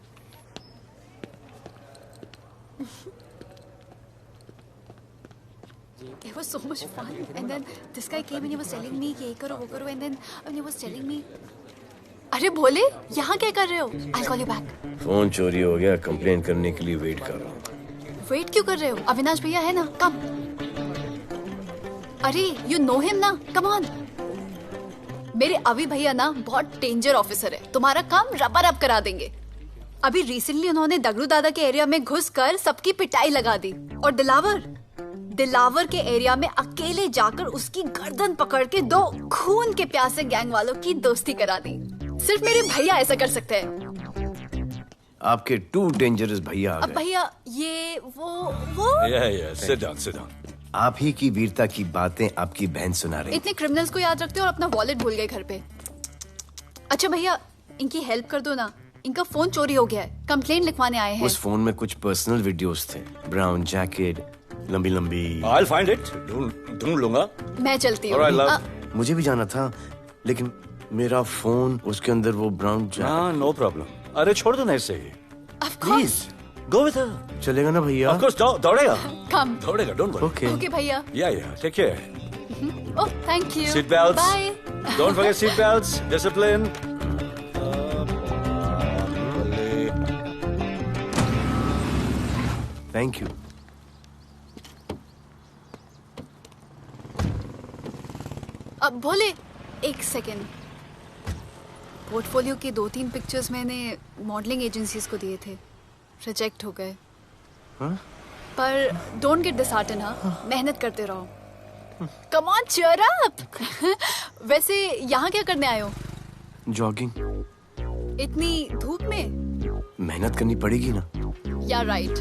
P: It was so much fun, and then this guy came and he was telling me ये करो वो करो, and then he was telling me, अरे भोले यहाँ क्या कर रहे हो? I'll call you back.
Q: Phone चोरी हो गया, कंप्लेन करने के लिए वेट कर रहा हूँ।
P: वेट क्यों कर रहे हो? अविनाश भैया है ना, कम। अरे you know him ना, come on. मेरे अभी भैया ना बहुत डेंजर ऑफिसर है, तुम्हारा काम रबर अप करा देंगे। अभी रिसेंटली उन्होंने दगड़ू दादा के एरिया में घुसकर सबकी पिटाई लगा दी, और दिलावर के एरिया में अकेले जाकर उसकी गर्दन पकड़ के 2 खून के प्यासे गैंग वालों की दोस्ती करा दी। सिर्फ मेरे भैया ऐसा कर सकते हैं।
Q: आपके 2 डेंजरस भैया आ
P: अब
Q: गए।
P: भैया ये वो
J: सिट डाउन।
Q: आप ही की वीरता की बातें आपकी बहन सुना रही।
P: इतने क्रिमिनल्स को याद रखते हो और अपना वॉलेट भूल गए घर पे। अच्छा भैया, इनकी हेल्प कर दो ना, इनका फोन चोरी हो गया है, कंप्लेन लिखवाने आए हैं।
Q: उस फोन में कुछ पर्सनल वीडियोस थे, ब्राउन जैकेट, लंबी लंबी।
J: I'll find it. ढूंढ लूंगा।
P: मैं चलती हूँ।
Q: मुझे भी जाना था, लेकिन मेरा फोन, उसके अंदर वो ब्राउन जैकेट।
J: हाँ, नो प्रॉब्लम। अरे छोड़ दो ना इसे।
Q: Please go with her. चलेगा ना भैया?
J: Of course, दौड़ेगा।
P: कम।
J: दौड़ेगा, डोंट वरी।
P: ओके भैया।
J: Yeah, take care.
P: ओह, thank you.
J: Seat belts.
P: Bye.
J: Don't forget seat belts. Discipline.
Q: Thank you.
P: अब भोले, एक सेकेंड। पोर्टफोलियो की 2-3 पिक्चर्स मैंने मॉडलिंग एजेंसीज को दिए थे, रिजेक्ट हो गए। पर डोंट गेट डिसहार्टन, हाँ, मेहनत करते रहो। Come on, cheer up. वैसे यहाँ क्या करने आए हो?
Q: जॉगिंग।
P: इतनी धूप में?
Q: मेहनत करनी पड़ेगी ना।
P: या राइट।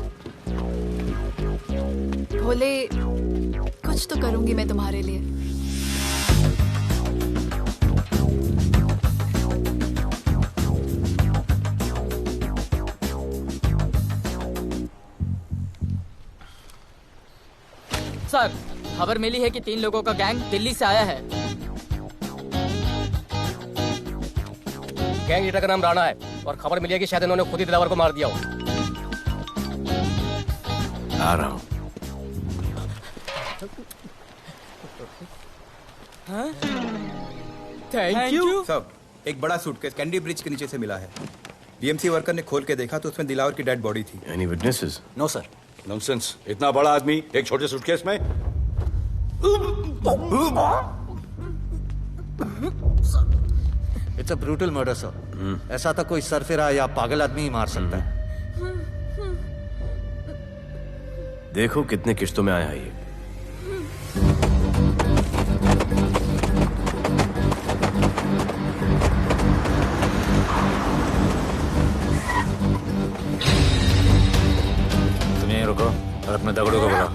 P: भोले, कुछ तो करूंगी मैं तुम्हारे लिए।
S: सर, खबर मिली है कि 3 लोगों का गैंग दिल्ली से आया है।
O: गैंग लीडर का नाम राणा है, और खबर मिली है कि शायद इन्होंने खुद ही दिलावर को मार दिया हो।
Q: आ रहा हूँ।
S: Thank you.
M: सब एक बड़ा सूटकेस कैंडी ब्रिज के नीचे से मिला है। बीएमसी वर्कर ने खोल के देखा तो उसमें दिलावर की डेड बॉडी थी।
Q: Any witnesses?
G: No sir.
J: Nonsense. इतना बड़ा आदमी एक छोटे सूटकेस में?
I: It's a brutal murder sir. ऐसा तो कोई सरफिरा या पागल आदमी ही मार सकता है।
Q: देखो कितने किश्तों में आया ये।
B: तुम यहीं रुको और अपने दगड़ों को बुलाओ,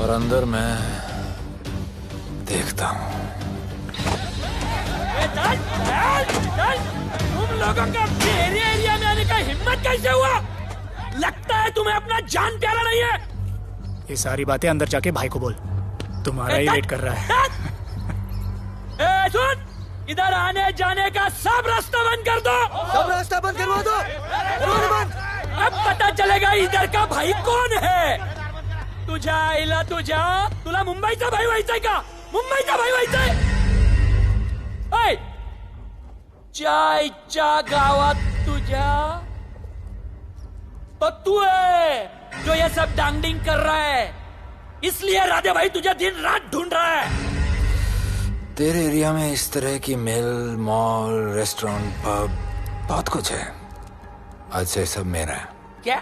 B: और अंदर मैं देखता हूँ।
O: तुम लोगों का मेरे एरिया में आने का हिम्मत कैसे हुआ? लगता है तुम्हें अपना जान प्यारा नहीं है।
F: ये सारी बातें अंदर जाके भाई को बोल, तुम्हारा ही वेट कर रहा है।
O: सुन, इधर आने जाने का सब रास्ता बंद कर दो।
I: सब रास्ता बंद करवा दो।
O: अब पता चलेगा इधर का भाई कौन है। तुझा इला तुझा तुला मुंबईचा भाई व्हायचाय का? मुंबईचा भाई व्हायचाय? चायच्या गावात तुझ्या तो तू है जो ये सब डांगडिंग कर रहा है, इसलिए राधे भाई तुझे दिन रात ढूंढ रहा है।
B: तेरे एरिया में इस तरह की मिल, मॉल, रेस्टोरेंट, पब बहुत कुछ है। आज से सब मेरा है।
O: क्या?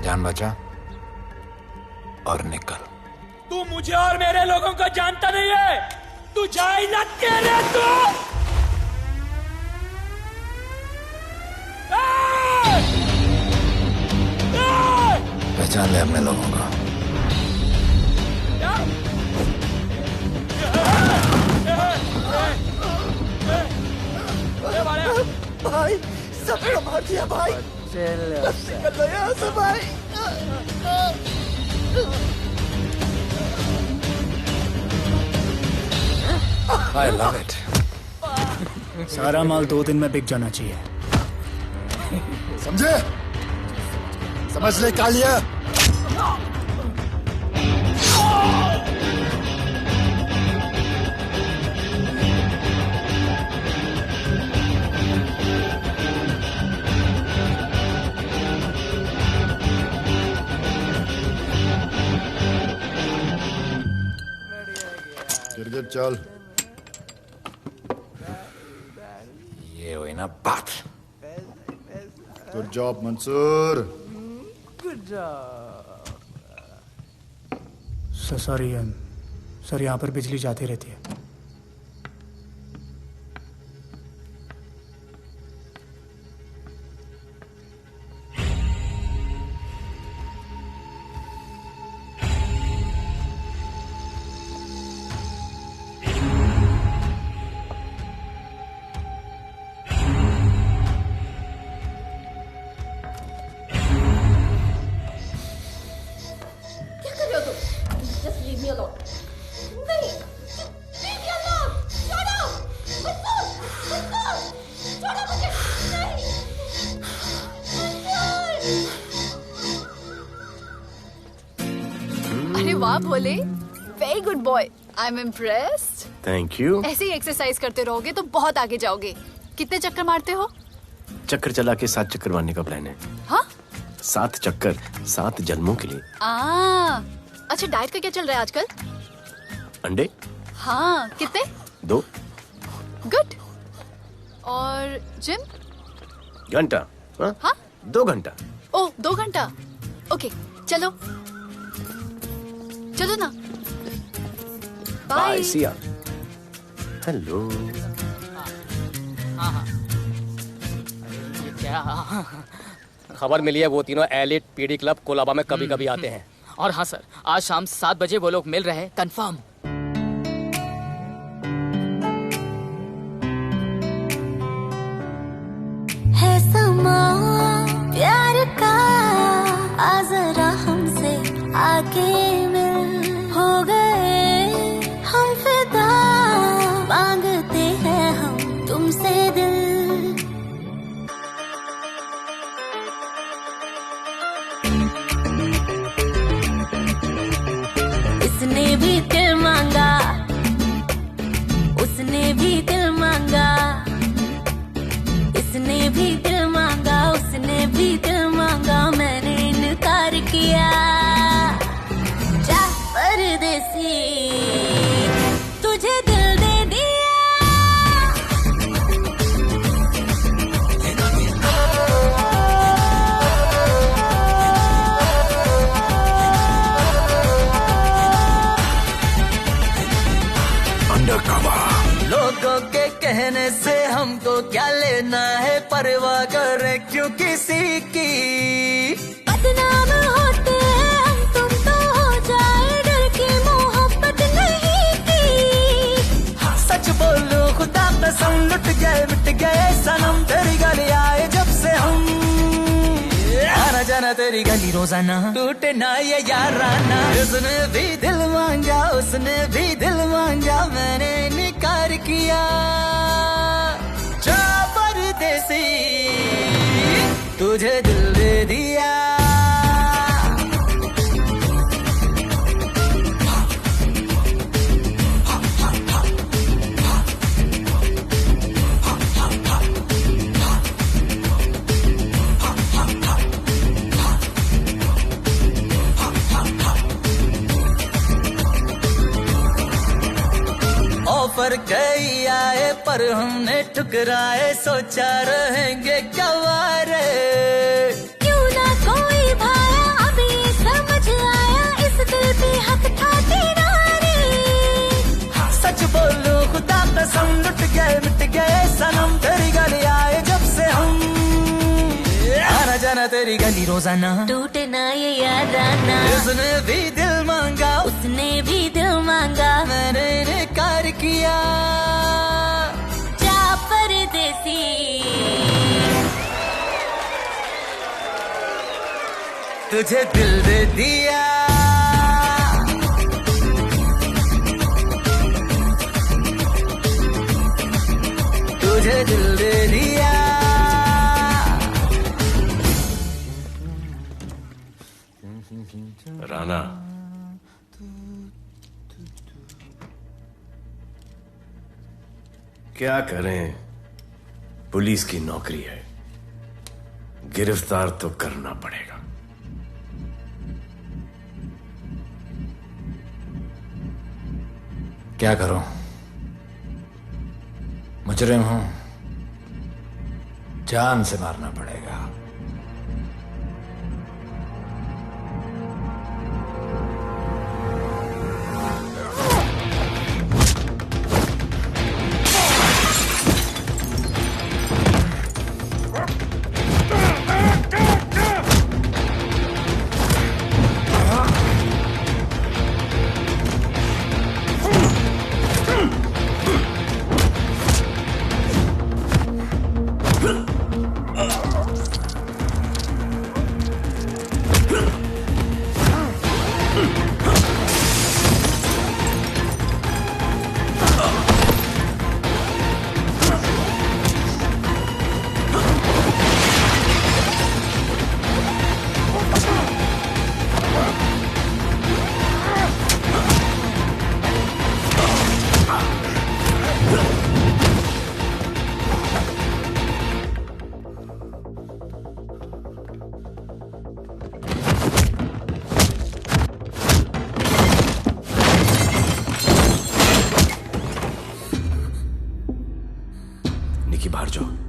B: जान बचा और निकल।
O: तू मुझे और मेरे लोगों को जानता नहीं है। तू जाए ना तेरे तू।
B: पहचान ले अपने लोगों का।
T: भाई सबको मार दिया भाई। निकल लो यहाँ से भाई।
B: I love it.
F: सारा माल 2 दिन में बिक जाना चाहिए।
W: समझे? समझ ले कालिया। गिरगिट चल।
B: ये हुई ना बात।
W: Good job Mansoor.
F: Good sorry sir, यहाँ पर बिजली जाती रहती है।
P: अरे वाह Bhole, very good boy, I am impressed.
Q: Thank you.
P: ऐसे ही एक्सरसाइज करते रहोगे तो बहुत आगे जाओगे। कितने चक्कर मारते हो?
Q: चक्कर चला के 7 चक्कर मारने का प्लान है।
P: हाँ?
Q: 7 चक्कर 7 जन्मों के लिए।
P: अच्छा, डाइट का क्या चल रहा है आजकल?
Q: अंडे?
P: हाँ, कितने?
Q: 2।
P: गुड। और जिम?
Q: घंटा।
P: हाँ?
Q: 2 घंटा।
P: ओह, 2 घंटा। ओके, चलो चलो ना।
Q: बाय, सी या। हेलो।
A: खबर मिली है वो तीनों एलिट पीडी क्लब कोलाबा में कभी कभी आते हैं।
S: और हाँ सर, आज शाम 7 बजे वो लोग मिल रहे हैं, कंफर्म।
U: है समा प्यार का, आ जरा हमसे आके मिल। हो गए हम फिदा, मांगते हैं हम तुमसे दिल। इसने भी दिल मांगा, उसने भी दिल मांगा, इसने भी दिल मांगा, उसने भी दिल मांगा, मैंने इनकार किया। जा परदेसी, तुझे दिल दे दिया।
T: लोगों के कहने से हमको क्या लेना है, परवाह करे क्यों किसी की।
U: बदनाम होते हैं हम, तुम तो हो जाए, डर की मोहब्बत नहीं की।
T: सच बोलो खुदा कसम, लुट गए मिट गए सनम, तेरी गली आए जब से हम। आना जाना तेरी गली रोजाना, टूटे ना ये याराना। उसने भी दिल मांगा, उसने भी दिल मांगा, मैंने इनकार किया। तुझे दिल दे दिया ऑफर कई आए पर हमने ठुकराए सोचा रहेंगे क्या वारे
U: क्यों ना कोई भाया अभी समझ आया इस दिल पे हक था तेरा रे
T: सच बोलूं खुदा कसम लुट गए मिट गए सनम तेरी गली आए जब से हम आना जाना तेरी गली रोजाना
U: टूटे ना ये याराना
T: उसने भी दिल मांगा
U: उसने भी दिल मांगा
T: मैंने इनकार किया
U: जा परदेसी
T: तुझे दिल दे दिया तुझे दिल दे दिया
Q: राणा क्या करें पुलिस की नौकरी है गिरफ्तार तो करना पड़ेगा
B: क्या करूं मुजरिम हूं जान से मारना पड़ेगा
Q: निकी बाहर जाओ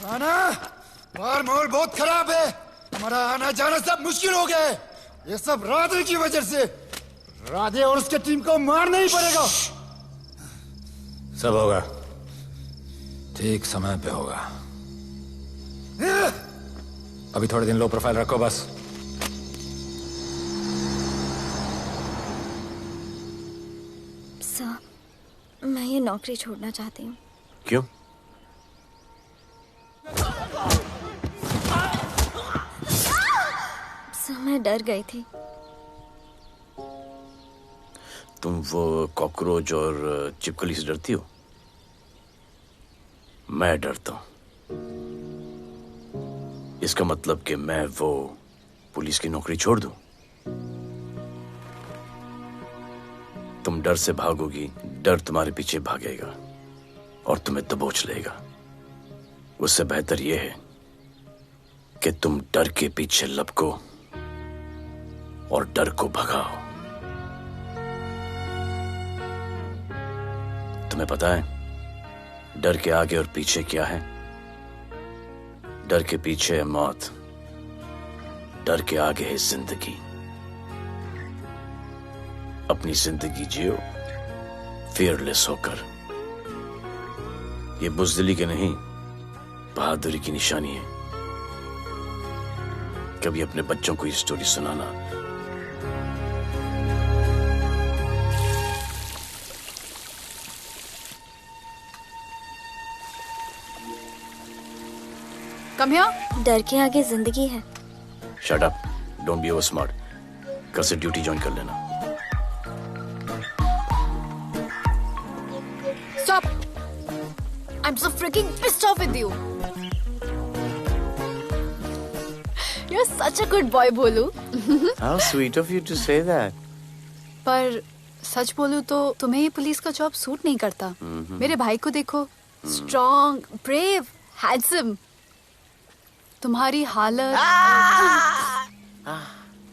H: राणा, बाहर माहौल बहुत खराब है। हमारा आना जाना सब मुश्किल हो गया है। ये सब राधे की वजह से। राधे और उसके टीम को मारना ही पड़ेगा।
B: सब होगा, ठीक समय पे होगा। अभी थोड़े दिन लो प्रोफाइल रखो बस।
K: सर, मैं ये नौकरी छोड़ना चाहती हूँ।
Q: क्यों?
K: सर, मैं डर गई थी।
Q: तुम वो कॉकरोच और चिपकली से डरती हो? मैं डरता हूं। इसका मतलब कि मैं वो पुलिस की नौकरी छोड़ दूं? तुम डर से भागोगी, डर तुम्हारे पीछे भागेगा और तुम्हें दबोच लेगा। उससे बेहतर यह है कि तुम डर के पीछे लपको और डर को भगाओ। तुम्हें पता है डर के आगे और पीछे क्या है? डर के पीछे है मौत, डर के आगे है जिंदगी। अपनी जिंदगी जियो फियरलेस होकर। ये बुज़दिली की नहीं, बहादुरी की निशानी है। कभी अपने बच्चों को ये स्टोरी सुनाना।
P: Come here.
K: डर के आगे जिंदगी है।
Q: Shut up, don't be over smart. कल से ड्यूटी ज्वाइन कर लेना।
P: Stop! I'm so freaking pissed off with you. You're such a good boy, बोलू।
Q: How sweet of you to say that.
P: पर सच बोलूं तो तुम्हें ये पुलिस का जॉब सूट नहीं करता। मेरे भाई को देखो, स्ट्रॉन्ग, ब्रेव, हैंडसम। तुम्हारी हालत।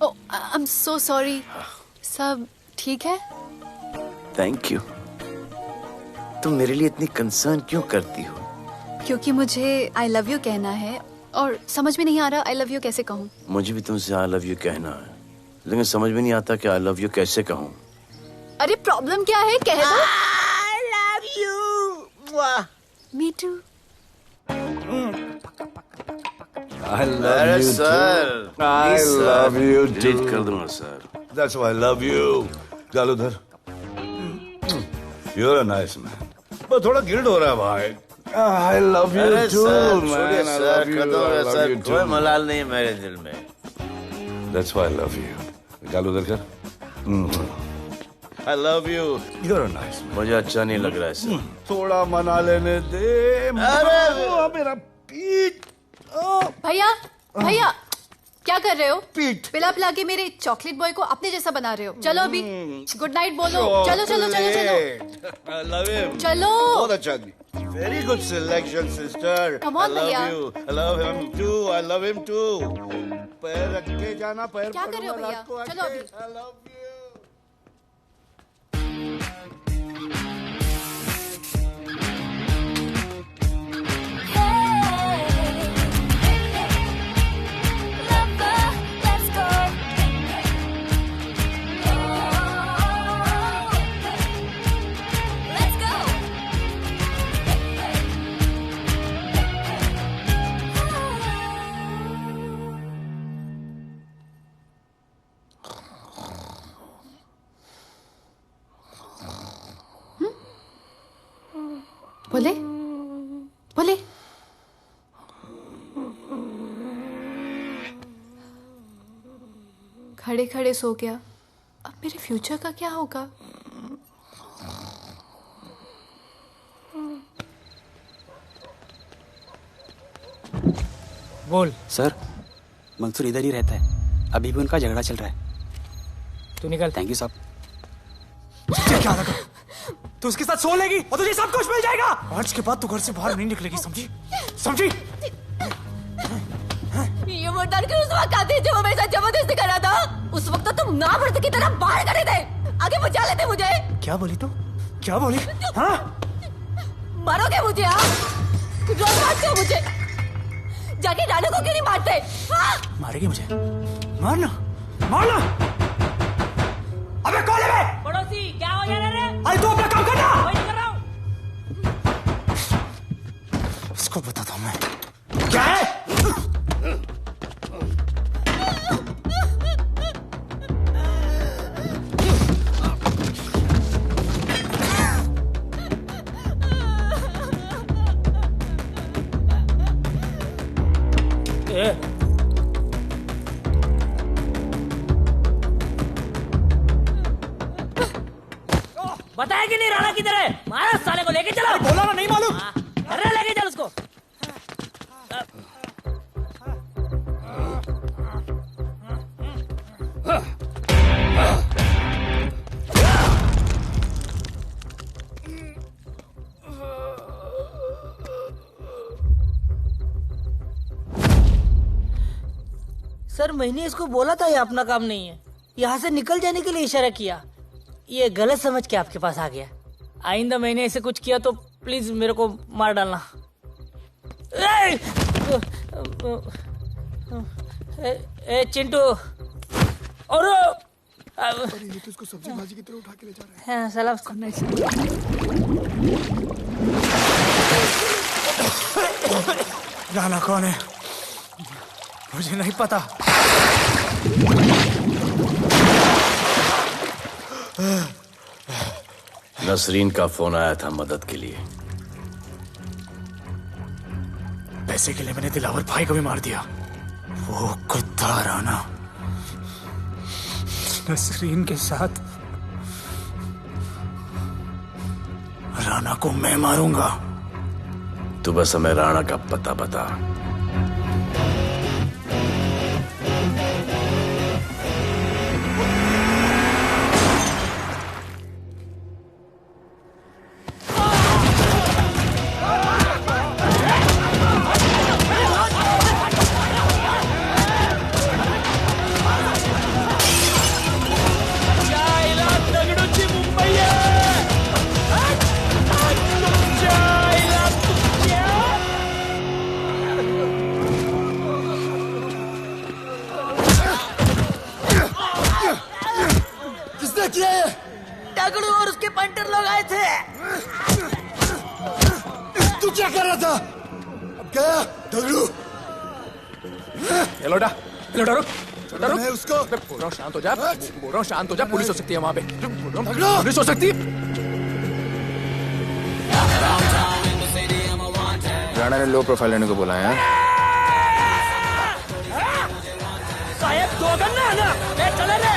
P: Oh, I'm so sorry. सब ठीक है?
Q: Thank you. तुम मेरे लिए इतनी कंसर्न क्यों करती हो?
P: क्योंकि मुझे I love you कहना है और समझ में नहीं आ रहा I love you कैसे कहूँ।
Q: मुझे भी तुमसे I love you कहना है, लेकिन समझ में नहीं आता कि I love you कैसे कहूँ।
P: अरे प्रॉब्लम क्या है, कह दो।
Q: I love you.
P: Me too.
J: I love you
Q: sir,
J: too. I love you too.
Q: Delete कर दूंगा sir.
J: That's why I love you. गालूधर, you're a nice man. but थोड़ा गिल्ड हो रहा है भाई। I love you too, man. I love you. I love you too.
Q: कोई मलाल नहीं है मेरे दिल में।
J: That's why I love you. गालूधर कर।
Q: I love you.
J: You're a nice man.
Q: मुझे अच्छा नहीं लग रहा है सर।
J: थोड़ा मना लेने दे।
Q: अरे
J: मेरा पीठ।
P: भैया, भैया, क्या कर रहे हो? पीठ पिला पिला के मेरे चॉकलेट बॉय को अपने जैसा बना रहे हो। चलो अभी गुड नाइट बोलो। चलो चलो चलो चलो।
Q: I love him.
P: चलो।
Q: बहुत अच्छा आदमी। Very good selection, sister.
P: Come on,
Q: I love
P: भैया।
Q: you. I love him too. I love him too. पैर रख के जाना, पैर
P: क्या कर रहे हो भैया? चलो अभी।
Q: I love you.
P: बोले बोले। खड़े खड़े सो गया। अब मेरे फ्यूचर का क्या होगा?
G: बोल। सर, मंसूर इधर ही रहता है। अभी भी उनका झगड़ा चल रहा है।
N: तू निकल।
G: थैंक यू साहब।
F: क्या लगा? तू उसके साथ सो लेगी और तुझे सब कुछ मिल जाएगा। आज के बाद तू घर से बाहर नहीं निकलेगी, समझी? समझी?
D: ये वो डर के उस वक्त आते जब वो मेरे साथ जबरदस्ती कर रहा था। उस वक्त तो तुम नामर्द की तरह बाहर करे थे। आगे बचा लेते मुझे।
F: क्या बोली तू? क्या बोली? हाँ?
D: मारोगे मुझे? आप रोज मारते हो मुझे। जाके रानू को क्यों नहीं मारते? हाँ?
F: मारेगी मुझे? मारना, मारना। अबे कौन है बे?
N: पड़ोसी क्या हो जा रहा है?
F: अरे तू अपना काम करना।
N: वही कर रहा हूँ।
F: इसको बताता हूँ मैं। क्या है?
N: बताया कि नहीं राणा किधर है? मारा साले को लेके चलो।
F: बोला ना नहीं मालूम।
N: अरे लेके चल उसको। सर मैंने इसको बोला था ये अपना काम नहीं है, यहाँ से निकल जाने के लिए इशारा किया, ये गलत समझ के आपके पास आ गया। आइंदा मैंने ऐसे कुछ किया तो प्लीज मेरे को मार डालना। ए चिंटू और
H: ये तो इसको सब्जी भाजी की तरह उठा के ले जा रहा है।
N: हाँ, साला
F: राणा कौन है मुझे नहीं पता।
Q: नसरीन का फोन आया था मदद के लिए।
F: पैसे के लिए मैंने दिलावर भाई को भी मार दिया। वो कुत्ता राणा नसरीन के साथ राणा को मैं मारूंगा।
Q: तू बस हमें राणा का पता बता।
N: दगड़ू और उसके पंटर लोग आए थे।
H: तू क्या कर रहा था? अब गया दगड़ू।
A: ये लोटा रुक। छोटा रुक।
H: उसको
A: बोल रहा हूँ शांत हो जा। बोल रहा हूँ शांत हो जा। पुलिस हो सकती है वहाँ पे। पुलिस हो सकती है।
M: राणा ने लो प्रोफाइल लेने को बोला है।
N: साहब दो गन्ना है ना? चले रे।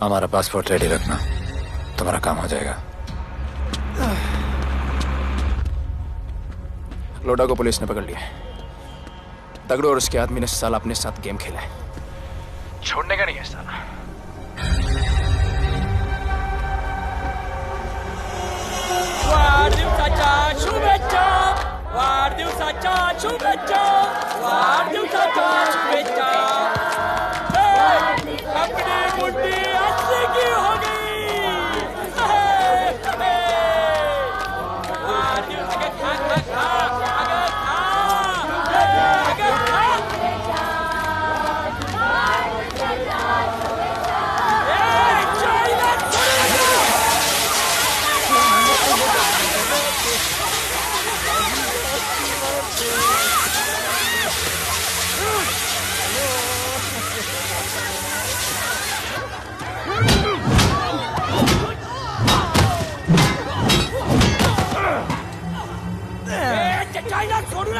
B: हमारा पासपोर्ट रेडी रखना, तुम्हारा काम हो जाएगा।
A: लोडा को पुलिस ने पकड़ लिया। तगड़ो और उसके आदमी ने साला अपने साथ गेम खेला है, छोड़ने का नहीं है साला।
O: वाढदिवसाच्या शुभेच्छा, वाढदिवसाच्या शुभेच्छा, वाढदिवसाच्या शुभेच्छा। अपनी मुट्ठी अच्छी की हो गई। वाढदिवसाच्या खा खा खा, अगर खा, अगर खा।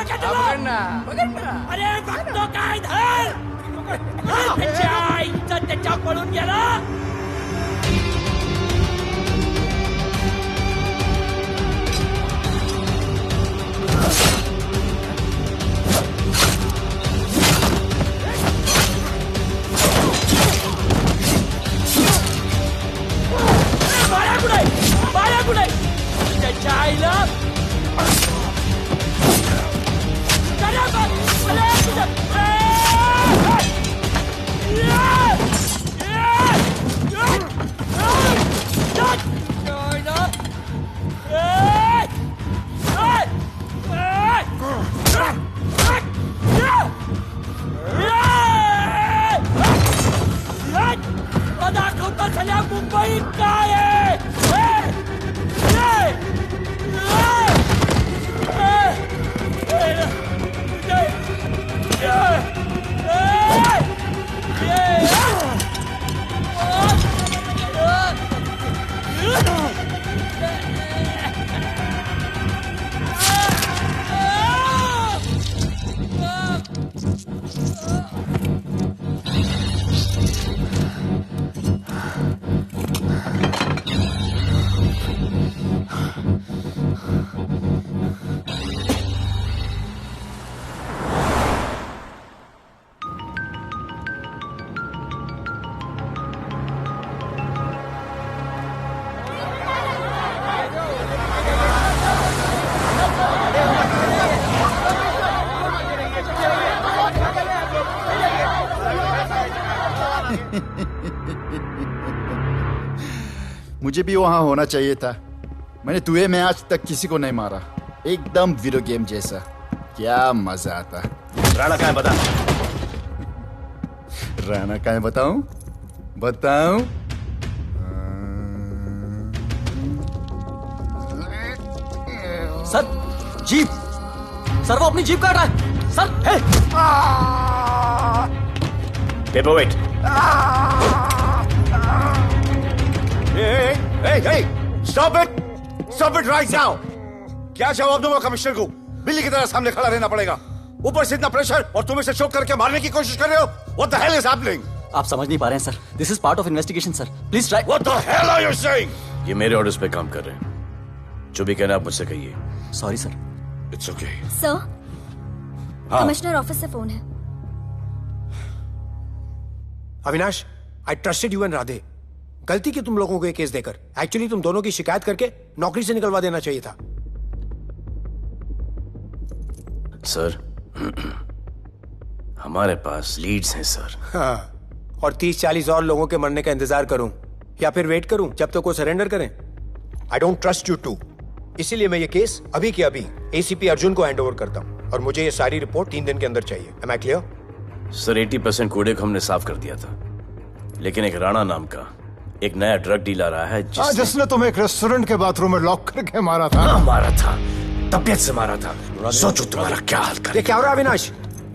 O: आगे चलो अरे वक्त तो का इधर त्याच्या पळून गेला बाळा कुठे त्याच्या आईला दाखवता झाल्या मुंबईत काय
C: मुझे भी वहां होना चाहिए था। मैंने तुए में आज तक किसी को नहीं मारा। एकदम वीडियो गेम जैसा। क्या मजा आता।
Q: राणा कहाँ है बता।
C: राणा कहाँ है बताऊं? बताऊं?
L: सर जीप सर वो अपनी जीप काट रहा है sir. Hey
Q: paperweight. Hey, stop it right now! क्या जवाब दूंगा कमिश्नर को? बिल्ली की तरह सामने खड़ा रहना पड़ेगा। ऊपर से इतना प्रेशर और तुम इसे शॉक करके मारने की कोशिश कर रहे हो। What the hell is happening?
L: आप समझ नहीं पा रहे हैं sir. This is part of investigation sir. Please try.
Q: What the hell are you saying? ये मेरे ऑर्डर्स पे काम कर रहे हैं। जो भी कहना आप मुझसे कहिए।
L: Sorry sir.
Q: It's okay.
K: Sir, commissioner office से फोन है।
E: Avinash, I trusted you and Radhe. गलती की तुम लोगों को ये केस देकर। एक्चुअली तुम दोनों की शिकायत करके नौकरी से निकलवा देना चाहिए था।
Q: सर, हमारे पास लीड्स हैं सर।
E: हाँ, और 30-40 और लोगों के मरने का इंतजार करूं या फिर वेट करूं जब तक वो सरेंडर करें? I don't trust you too. इसीलिए मैं ये केस अभी के अभी एसीपी अर्जुन को हैंड ओवर करता हूं और मुझे ये सारी रिपोर्ट 3 दिन के अंदर चाहिए। M I clear?
Q: सर 80% कूड़े को हमने साफ कर दिया था, लेकिन एक राणा नाम का एक नया ड्रग डीलर आया है
H: जिसने तुम्हें एक रेस्टोरेंट के बाथरूम में लॉक करके मारा था।
Q: हाँ, मारा था, तबीयत से मारा था। सोचो तुम्हारा क्या हाल कर।
E: ये क्या हो रहा है Avinash?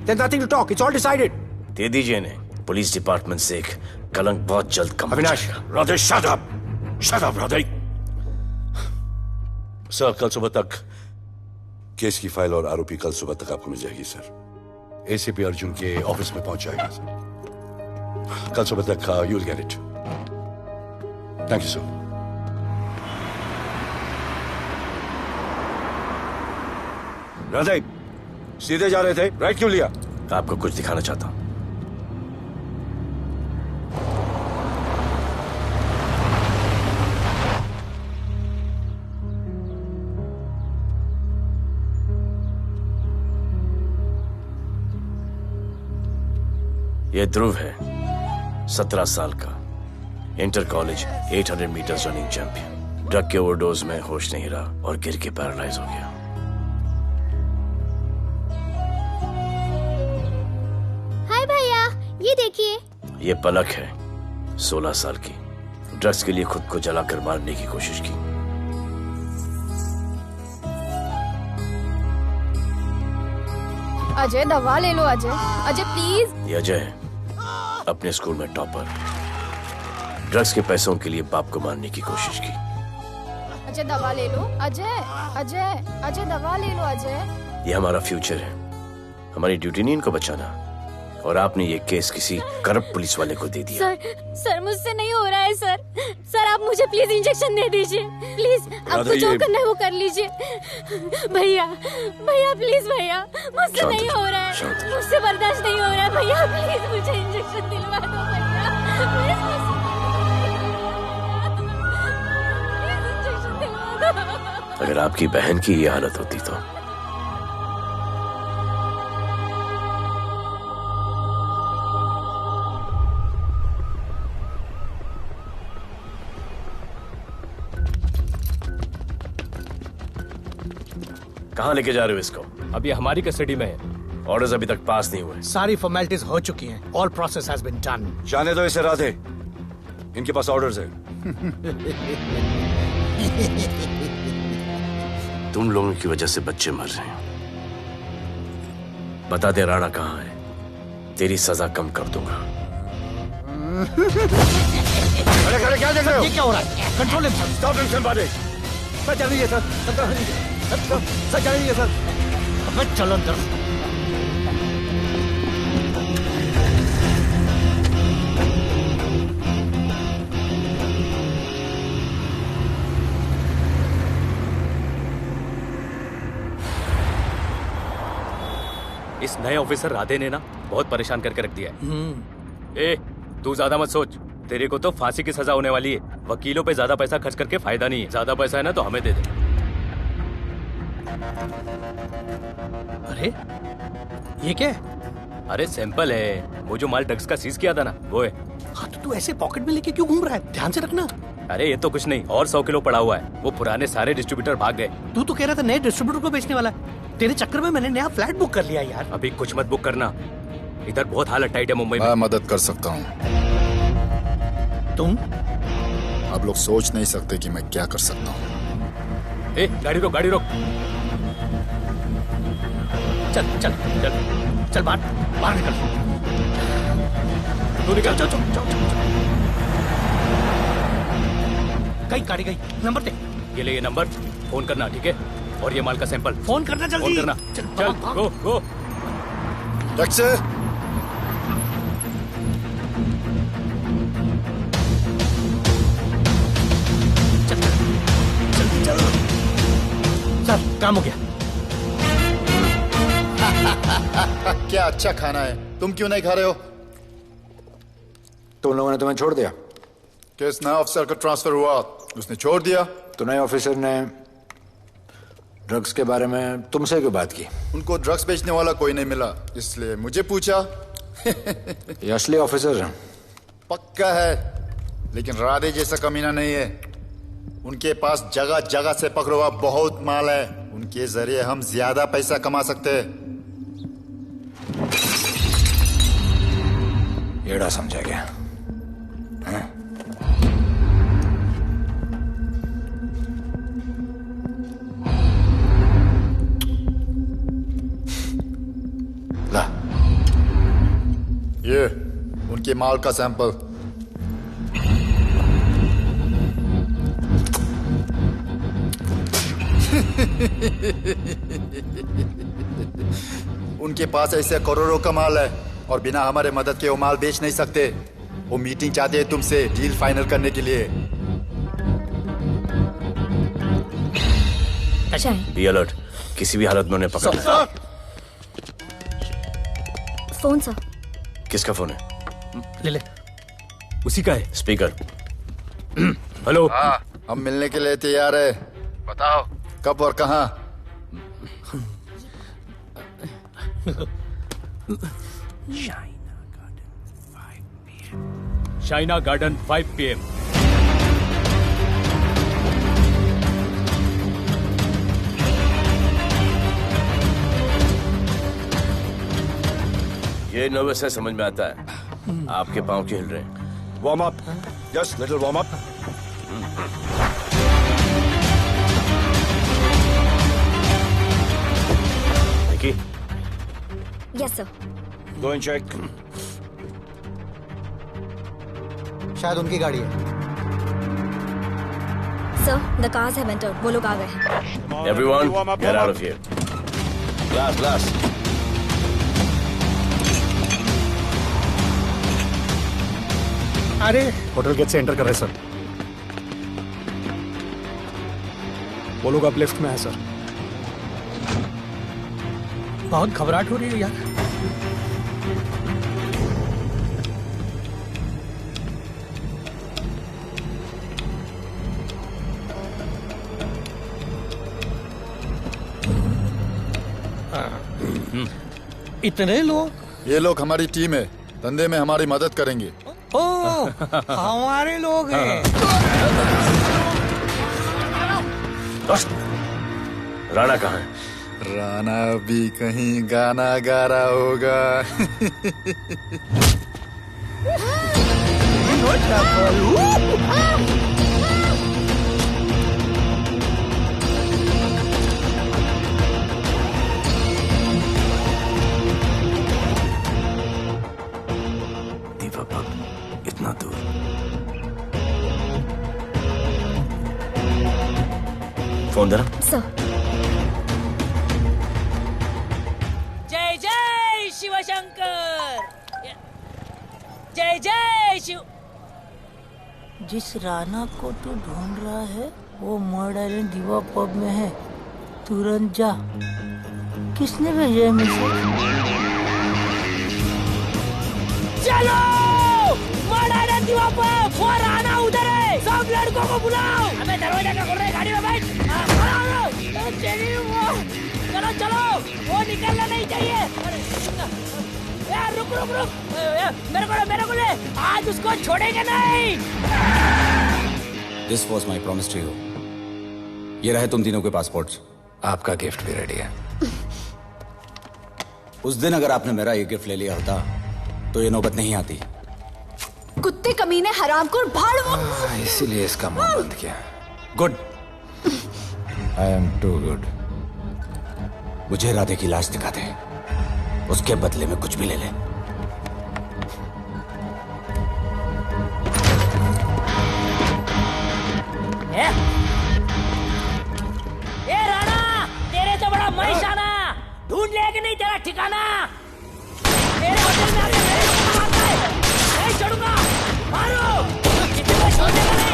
E: There's nothing to talk. It's all decided.
Q: दे दीजिए इन्हें। पुलिस डिपार्टमेंट से एक कलंक बहुत जल्द कम।
E: Avinash,
J: Radhe shut up Radhe. Sir कल सुबह तक केस की फाइल और आरोपी कल सुबह तक आपको मिल जाएगी सर। एसीपी अर्जुन के ऑफिस में पहुंच जाएगा सर। कल सुबह तक you will get it. Thank you sir. Radhe सीधे जा रहे थे, राइट क्यों लिया?
Q: आपको कुछ दिखाना चाहता हूं। यह ध्रुव है, 17 साल का, inter college 800 meters running champion. Drug के ओवरडोज में होश नहीं रहा और गिर के पैरालाइज हो गया।
U: हाय भैया, ये देखिए।
Q: ये पलक है, 16 साल की। ड्रग्स के लिए खुद को जलाकर मारने की कोशिश की।
P: अजय दवा ले लो। अजय प्लीज।
Q: ये अजय है, अपने स्कूल में टॉपर। ड्रग्स के पैसों के लिए बाप को मारने की कोशिश की।
P: अजय दवा ले लो। अजय दवा ले लो। अजय
Q: ये हमारा फ्यूचर है, हमारी ड्यूटी नहीं इनको बचाना। और आपने ये केस किसी करप्ट पुलिस वाले को दे दिया।
K: सर मुझसे नहीं हो रहा है सर। सर आप मुझे प्लीज इंजेक्शन दे दीजिए प्लीज। आपको जो करना है वो कर लीजिए। भैया भैया प्लीज भैया, मुझसे नहीं हो रहा है, मुझसे बर्दाश्त नहीं हो रहा है भैया, प्लीज मुझे इंजेक्शन दिलवा दो भैया,
Q: अगर आपकी बहन की ये हालत होती तो। कहाँ लेके जा रहे हो इसको?
A: अभी हमारी कस्टडी में है।
Q: ऑर्डर्स अभी तक पास नहीं हुए।
I: सारी फॉर्मेलिटीज हो चुकी हैं। All process has been done.
J: जाने दो इसे राधे, इनके पास ऑर्डर्स है।
Q: तुम लोगों की वजह से बच्चे मर रहे हैं। बता दे राणा कहाँ है, तेरी सजा कम कर दूंगा।
J: अरे क्या देख रहे हो?
I: ये क्या हो रहा है? Control himself.
J: स्टॉप हिमसेल्फ बारे।
I: सर चल रही है सर, सर चल रही है सर। अबे चलो अंदर।
A: इस नए ऑफिसर राधे ने ना बहुत परेशान करके रख दिया है। ए, तू ज्यादा मत सोच, तेरे को तो फांसी की सजा होने वाली है। वकीलों पे ज्यादा पैसा खर्च करके फायदा नहीं है। ज्यादा पैसा है ना तो हमें दे दे।
I: अरे ये क्या है?
A: अरे सैंपल है, वो जो माल ड्रग्स का सीज किया था ना वो है।
I: हाँ तो तू ऐसे पॉकेट में लेके क्यों घूम रहा है? ध्यान से रखना।
A: अरे ये तो कुछ नहीं, और 100 किलो पड़ा हुआ है। वो पुराने सारे डिस्ट्रीब्यूटर भाग गए।
I: तू तो कह रहा था नए डिस्ट्रीब्यूटर को बेचने वाला है। तेरे चक्कर में मैंने नया फ्लैट बुक कर लिया यार।
A: अभी कुछ मत बुक करना, इधर बहुत हालत टाइट है मुंबई में।
C: मैं मदद कर सकता हूँ।
I: तुम?
C: आप लोग सोच नहीं सकते कि मैं क्या कर सकता हूँ।
A: ए, गाड़ी रोक, गाड़ी रोक।
I: चल चल चल चल बाहर निकल।
A: तू निकल।
I: चल चल चल। गई गाड़ी गई। नंबर दे।
A: ये ले, ये नंबर, फोन करना ठीक है। और ये माल का सैंपल
I: फोन करना जल्दी।
A: फोन करना। चल गो गो।
C: टैक्सी।
I: सर काम हो गया।
C: क्या अच्छा खाना है, तुम क्यों नहीं खा रहे हो?
B: तुम लोगों ने तुम्हें छोड़ दिया?
C: किस नए ऑफिसर का ट्रांसफर हुआ, उसने छोड़ दिया?
B: तो नए ऑफिसर ने ड्रग्स के बारे में तुमसे क्यों बात की?
C: उनको ड्रग्स बेचने वाला कोई नहीं मिला, इसलिए मुझे पूछा।
B: ये असली ऑफिसर है?
C: पक्का है, लेकिन राधे जैसा कमीना नहीं है। उनके पास जगह जगह से पकड़ा हुआ बहुत माल है, उनके जरिए हम ज्यादा पैसा कमा सकते हैं।
B: येड़ा समझा गया? हाँ?
C: ला, ये उनके माल का सैंपल। उनके पास ऐसे करोड़ों का माल है और बिना हमारे मदद के वो माल बेच नहीं सकते। वो मीटिंग चाहते हैं तुमसे डील फाइनल करने के लिए।
Q: बी अलर्ट, किसी भी हालत में उन्हें पकड़ना।
K: Phone sir.
Q: किसका फोन है?
I: ले ले।
A: उसी का है।
Q: स्पीकर।
A: हेलो।
C: हम मिलने के लिए तैयार है, बताओ कब और कहाँ?
A: Shaina garden 5 PM।
Q: ये नर्वस है, समझ में आता है। आपके पांव क्यों हिल रहे हैं?
J: Warm up, just little warm up.
Q: Nikki.
K: Yes sir.
J: Go and check.
W: शायद उनकी गाड़ी है।
K: Sir the cars have entered. वो लोग आ गए हैं।
Q: Everyone, get out of here. Glass glass.
F: अरे होटल गेट से एंटर कर रहे सर। वो लोग अब लिफ्ट में है सर। बहुत घबराहट हो रही है यार।
I: इतने लोग?
C: ये लोग हमारी टीम है, धंधे में हमारी मदद करेंगे।
I: ओ, हमारे लोग हैं।
Q: राणा कहाँ है?
C: राणा भी कहीं गाना गा रहा होगा।
Q: इतना दूर। फोन देना।
K: सर।
N: जय जय शिवशंकर, जय जय शिव। जिस राणा को तू ढूंढ रहा है वो मर्ड आइलैंड दीवा पब में है, तुरंत जा। किसने भेजा है मैसेज? चलो मर्ड आइलैंड दीवा पब, वो राणा उधर है, सब लड़कों को बुलाओ। अबे दरवाजा क्या खोल रहे, गाड़ी में बैठ। चलो चलो, वो निकलना नहीं चाहिए। यार रुक रुक रुक, मेरे को ले, आज उसको छोड़ेंगे नहीं।
L: This was my promise to you. ये रहे तुम तीनों के पासपोर्ट्स।
B: आपका गिफ्ट भी रेडी है।
L: उस दिन अगर आपने मेरा ये गिफ्ट ले लिया होता तो ये नौबत नहीं आती।
P: कुत्ते कमीने हरामखोर भाड़।
B: इसीलिए इसका मुंह बंद किया।
L: Good.
B: I am too good.
L: मुझे राधे की लाश दिखा दे, उसके बदले में कुछ भी ले ले।
N: ए राणा, तेरे से बड़ा मैं शाना, ढूंढ ले कि नहीं तेरा ठिकाना। मेरे होटल में आके मेरे को मारता है, नहीं छोड़ूंगा, मारो। किसी को छोड़ेगा नहीं।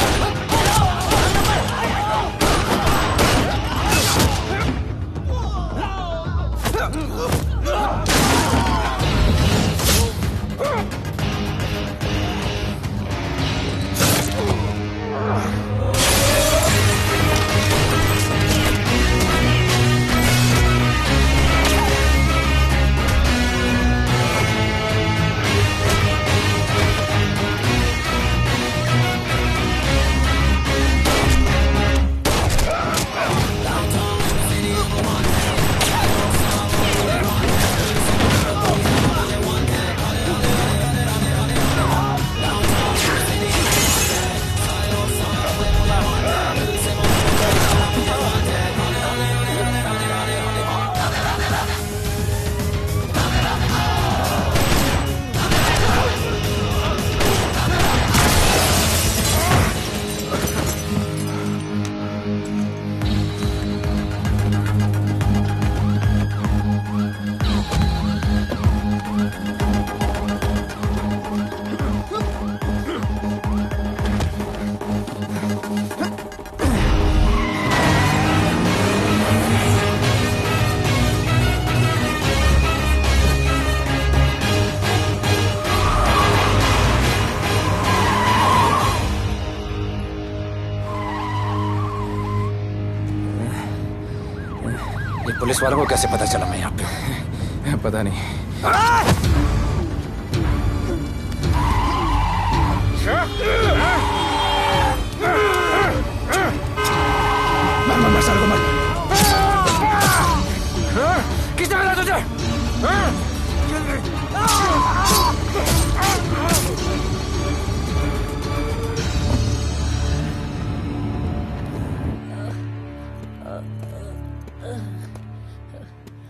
B: पुलिस वालों को कैसे पता चला मैं यहाँ पे?
M: पता नहीं।
B: मर साले को मर। किसने मिला तुझे?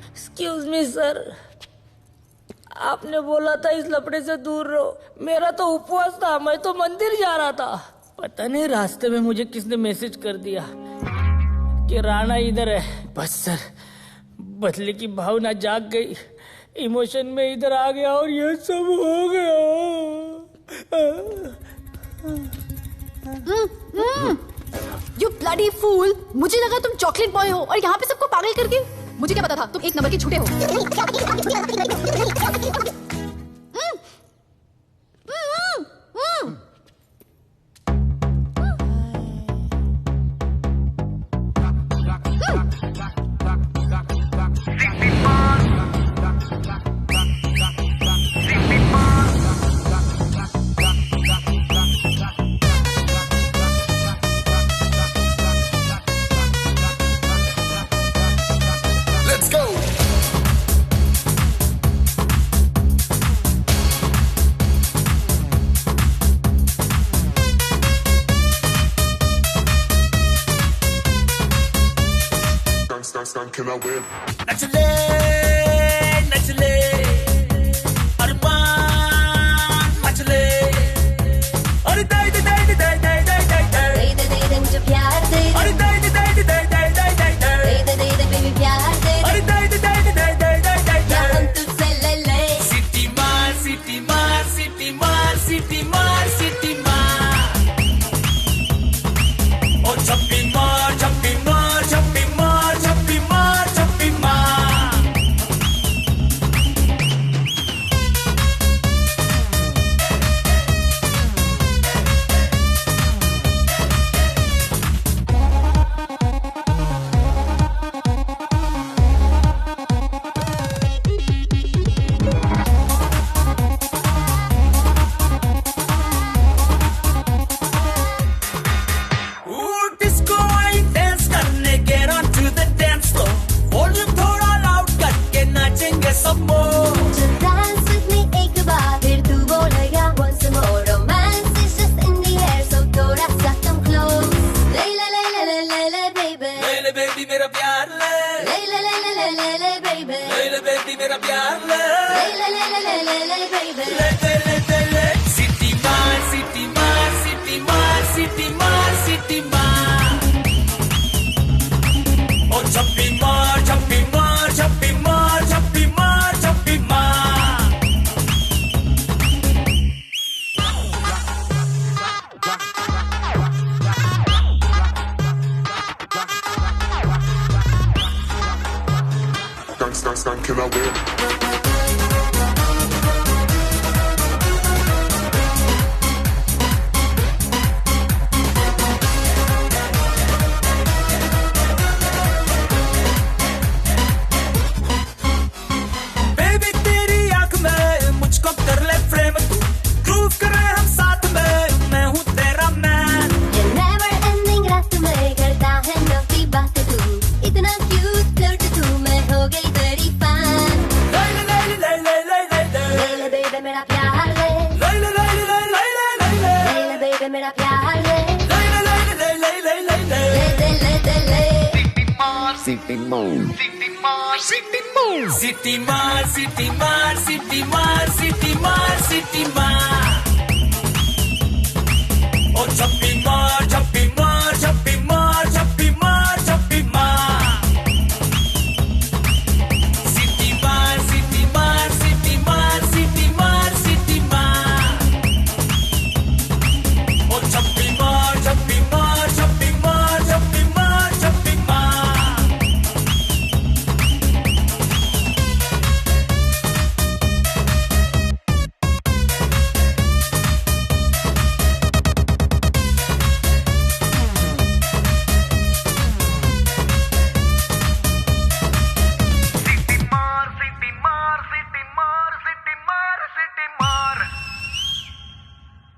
N: एक्सक्यूज मी सर, आपने बोला था इस लपड़े से दूर रहो। मेरा तो उपवास था, मैं तो मंदिर जा रहा था। पता नहीं रास्ते में मुझे किसने मैसेज कर दिया कि राणा इधर है। बस सर, बदले की भावना जाग गई, इमोशन में इधर आ गया और ये सब हो गया।
P: You bloody fool! मुझे लगा तुम चॉकलेट बॉय हो और यहाँ पे सबको पागल करके। मुझे क्या पता था तुम एक नंबर के झूठे हो।
U: Can I win? Nachle, nachle, arman, nachle. अरे दे दे दे दे दे दे दे दे दे मुझे प्यार दे। अरे दे दे दे दे दे दे दे दे दे बेबी प्यार दे। अरे दे दे दे दे दे दे दे दे या हम तुझसे ले ले। सिटी मार सिटी मार सिटी मार सिटी मार सिटी मार। ओ छप्पी मार छप्पी मार छप्पी मार छप्पी मार छप्पी मार। डिस्को आई डांस करने get on to the dance floor। Volume थोड़ा लाउड करके नाचेंगे सब मोर। Dance with me एक बार फिर तू बोलेगा once more। Romance is just in the air so थोड़ा सा come close। ले ले ले ले ले ले ले baby।
O: ले ले बेबी मेरा प्यार ले।
U: ले ले ले ले ले ले ले baby।
O: ले ले बेबी मेरा प्यार ले।
U: ले ले ले ले ले ले ले baby।
O: ले ले ले ले सिटी मार सिटी मार सिटी मार सिटी मार सिटी मार। ओ छप्पी मार छप्पी मार छप्पी मार छप्पी मार छप्पी मार।
U: Can I win?
O: बेबी तेरी आंख में मुझको कर ले फ्रेम तू। ग्रूव करे हम साथ में मैं हूँ तेरा मैन।
U: ये never ending रात में करता है नफी बात तू। इतना cute flirt तू मैं हो गई तेरी fan।
O: ले ले ले ले ले ले ले ले
U: ले ले baby मेरा प्यार ले।
O: ले ले ले ले ले ले ले ले
U: ले ले baby मेरा प्यार ले।
O: ले ले ले ले ले ले ले ले
U: ले ले ले ले।
O: सिटी मार सिटी मार सिटी मार सिटी मार सिटी मार सिटी मार सिटी मार। ओ छप्पी मार छप्पी मार छप्पी मार छप्पी मार छप्पी मार। सिटी मार सिटी मार सिटी मार सिटी मार सिटी मार। ओ छप्पी मार छप्पी मार छप्पी मार छप्पी मार छप्पी मार।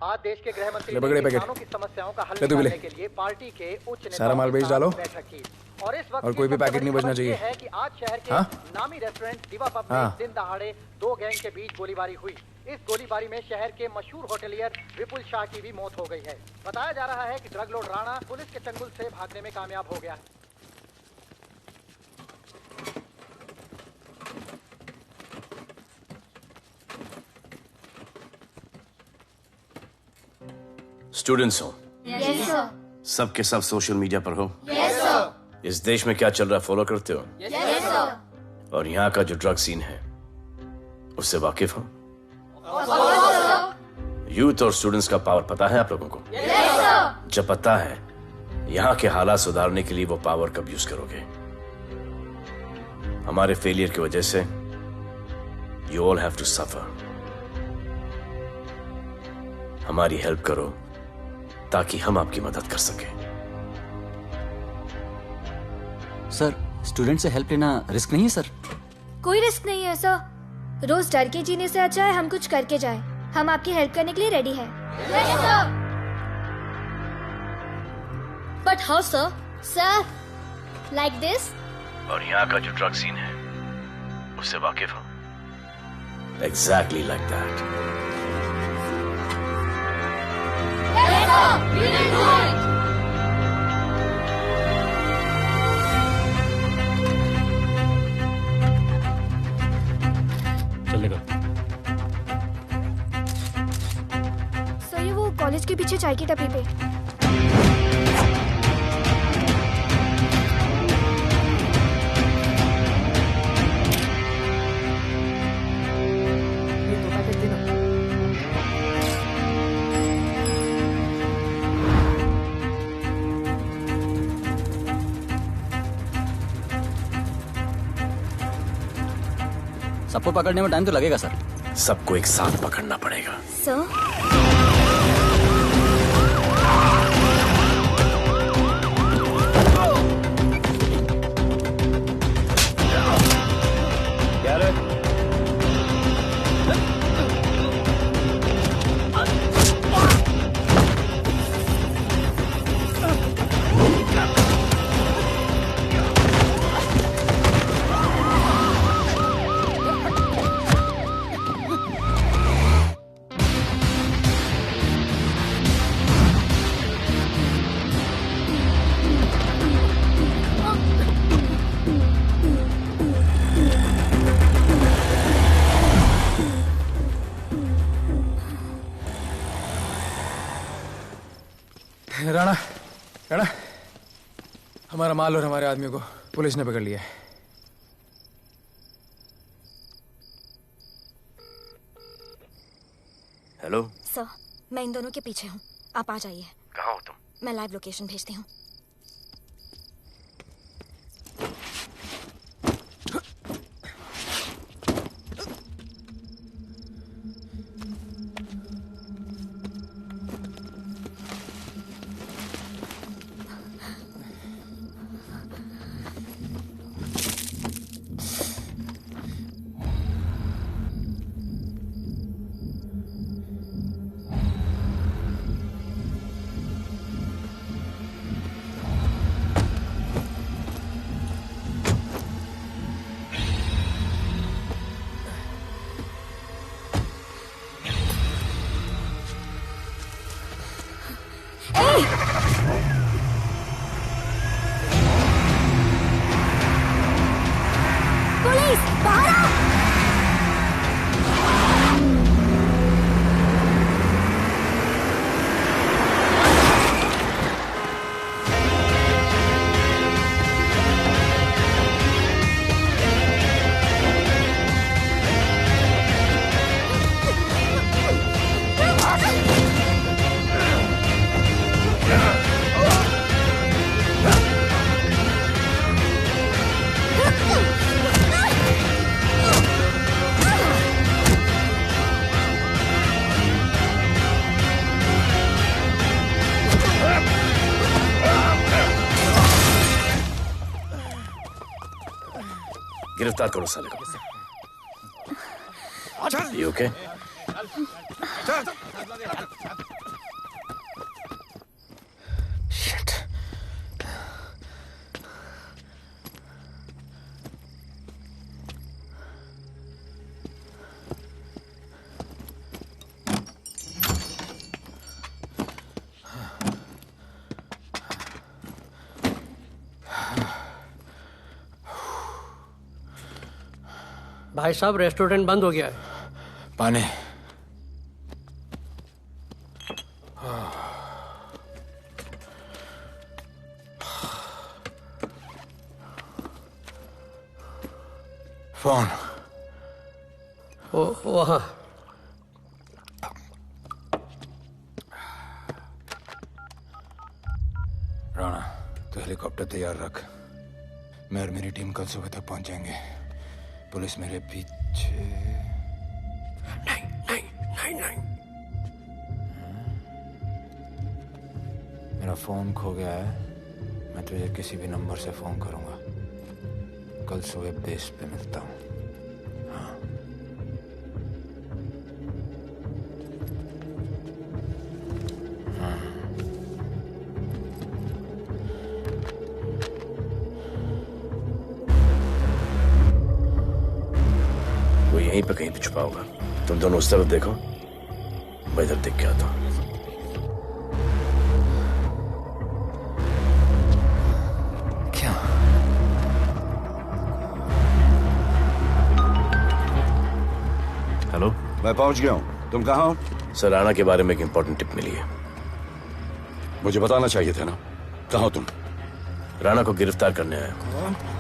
W: आज देश के गृह मंत्री
E: ले पकड़े
W: ने
E: पैकेट।
W: किसानों की समस्याओं का हल
E: ले तू भी ले।
W: निकालने के लिए पार्टी के उच्च नेताओं
E: सारा माल
W: के
E: बेच
W: साथ
E: डालो।
W: बैठक की। और इस वक्त
E: और कोई भी
W: सबसे
E: पैकेट नहीं
W: बड़ी
E: बचना
W: खबर ये
E: चाहिए।
W: है कि आज शहर के
E: हाँ?
W: नामी रेस्टोरेंट दिवा पब में
E: हाँ।
W: दिन दहाड़े दो गैंग के बीच गोलीबारी हुई। इस गोलीबारी में शहर के मशहूर होटलियर विपुल शाह की भी मौत हो गई है। बताया जा रहा है कि ड्रग लॉर्ड राणा पुलिस के चंगुल से भागने में कामयाब हो गया।
Q: स्टूडेंट्स हो
U: Yes sir।
Q: सब के सब सोशल मीडिया पर हो।
U: Yes sir।
Q: इस देश में क्या चल रहा है फॉलो करते हो।
U: Yes sir।
Q: और यहाँ का जो ड्रग सीन है उससे वाकिफ हो? यूथ और स्टूडेंट्स का पावर पता है आप लोगों को? जब पता है, यहाँ के हालात सुधारने के लिए वो पावर कब यूज करोगे? हमारे फेलियर की वजह से you all have to suffer. हमारी हेल्प करो ताकि हम आपकी मदद कर सकें।
L: सर, स्टूडेंट से हेल्प लेना रिस्क नहीं है सर?
R: कोई रिस्क नहीं है सर। रोज डर के जीने से अच्छा है हम कुछ करके जाएं। हम आपकी हेल्प करने के लिए रेडी हैं।
K: But how sir? Sir, like this?
Q: और यहाँ का जो ड्रग सीन है उससे वाकिफ हो? Exactly like that.
A: चलेगा।
R: सर ये वो कॉलेज के पीछे चाय की टपरी पे।
L: सबको पकड़ने में टाइम तो लगेगा सर।
Q: सबको एक साथ पकड़ना पड़ेगा।
R: सर
B: राणा, राणा, हमारा माल और हमारे आदमियों को पुलिस ने पकड़ लिया है।
Q: हेलो
R: सर, मैं इन दोनों के पीछे हूँ। आप आ जाइए।
Q: कहाँ हो तुम?
R: मैं लाइव लोकेशन भेजती हूँ।
U: पुलिस बाहर आओ!
Q: गिरफ्तार करो साले को। You okay?
B: Shit.
S: भाई साहब, रेस्टोरेंट बंद हो गया है।
B: पानी। फोन
S: वहाँ।
B: राणा, तो हेलीकॉप्टर तैयार रख। मैं और मेरी टीम कल सुबह तक पहुंच जाएंगे। पुलिस मेरे पीछे नहीं। मेरा फोन खो गया है। मैं तुझे किसी भी नंबर से फोन करूंगा। कल सुबह बेस पे मिलता हूँ।
Q: यहीं पे कहीं पे छुपा होगा। तुम दोनों उस तरफ देखो, मैं इधर देख के आता हूं।
B: क्या?
Q: हेलो,
J: मैं पहुंच गया हूं। तुम कहाँ हो?
Q: सर, राणा के बारे में एक इंपॉर्टेंट टिप मिली है।
J: मुझे बताना चाहिए था ना। कहाँ हो तुम?
Q: राणा को गिरफ्तार करने आया हूं।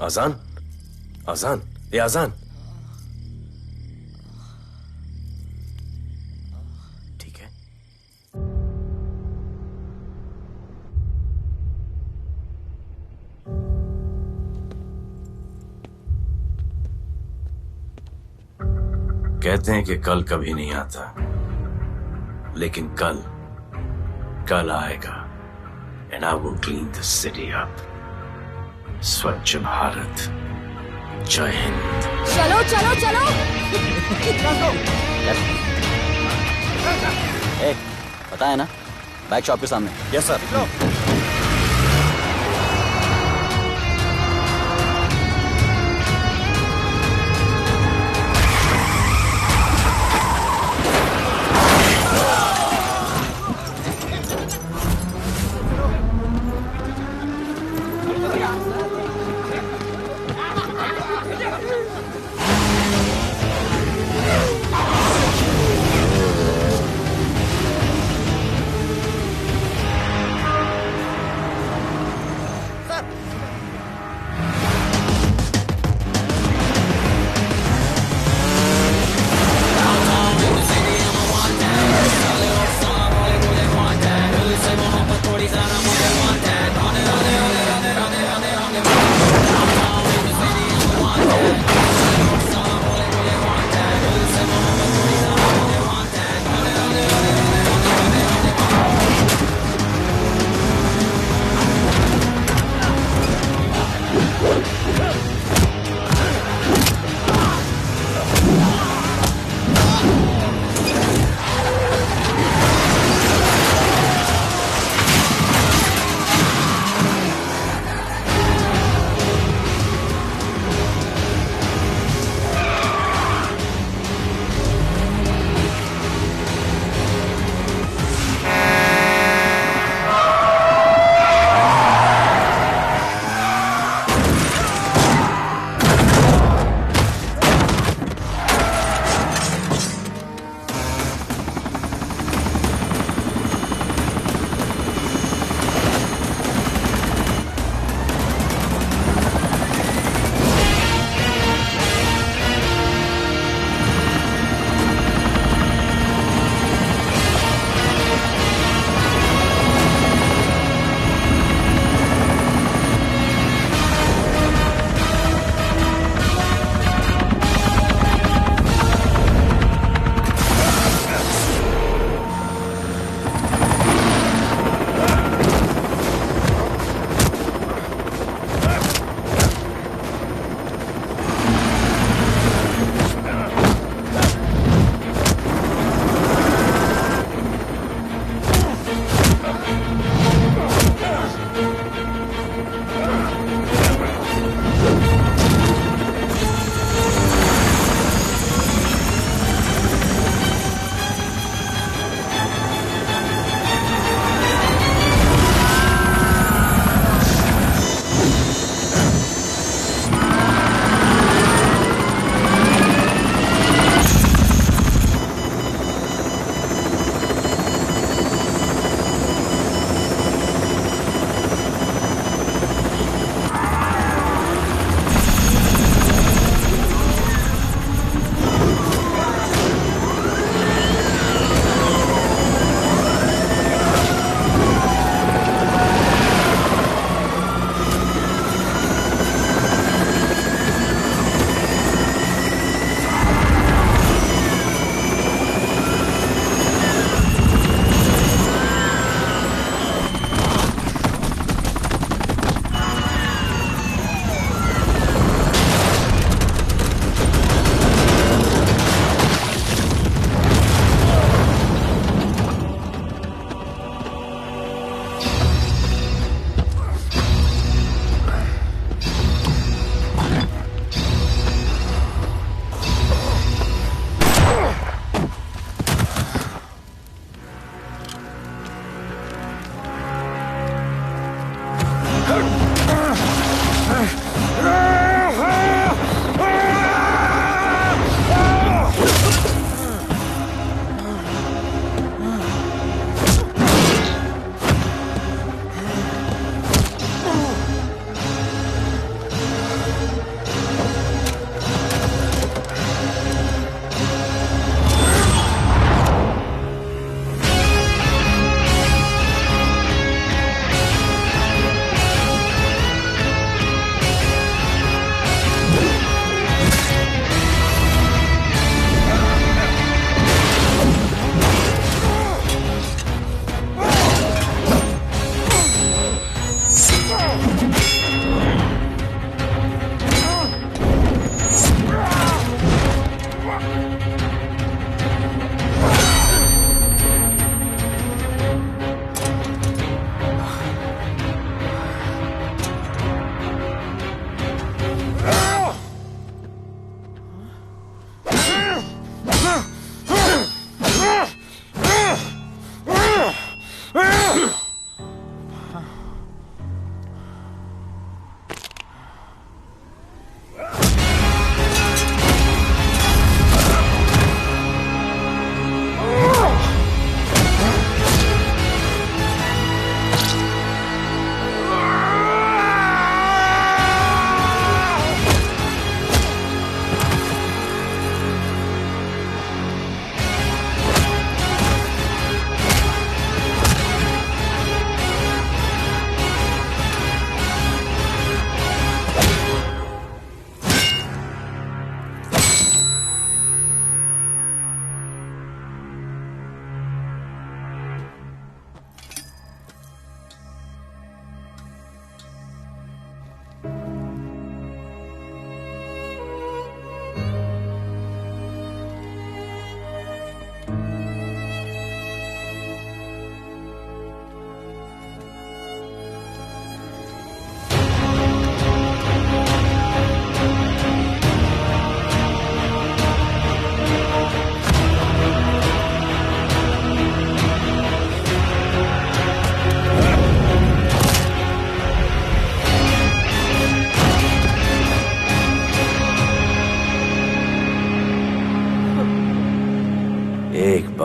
Q: आजान, आजान, ये आजान। ठीक है। कहते हैं कि कल कभी नहीं आता, लेकिन कल आएगा। And I will clean the city up. स्वच्छ भारत। जय हिंद।
D: चलो चलो चलो।
L: पता है ना, बैग शॉप के सामने।
M: Yes sir.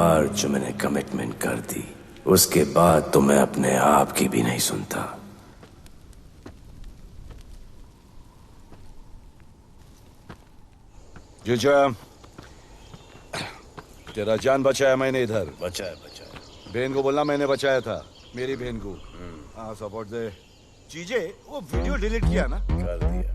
Q: बार जो मैंने कमिटमेंट कर दी, उसके बाद तो मैं अपने आप की भी नहीं सुनता।
J: जीजा, तेरा जान बचाया मैंने इधर।
Q: बचाया।
J: बहन को बोलना मैंने बचाया था, मेरी बहन को। हाँ, सपोर्ट दे। जीजे, वो वीडियो डिलीट किया ना?
Q: कर दिया।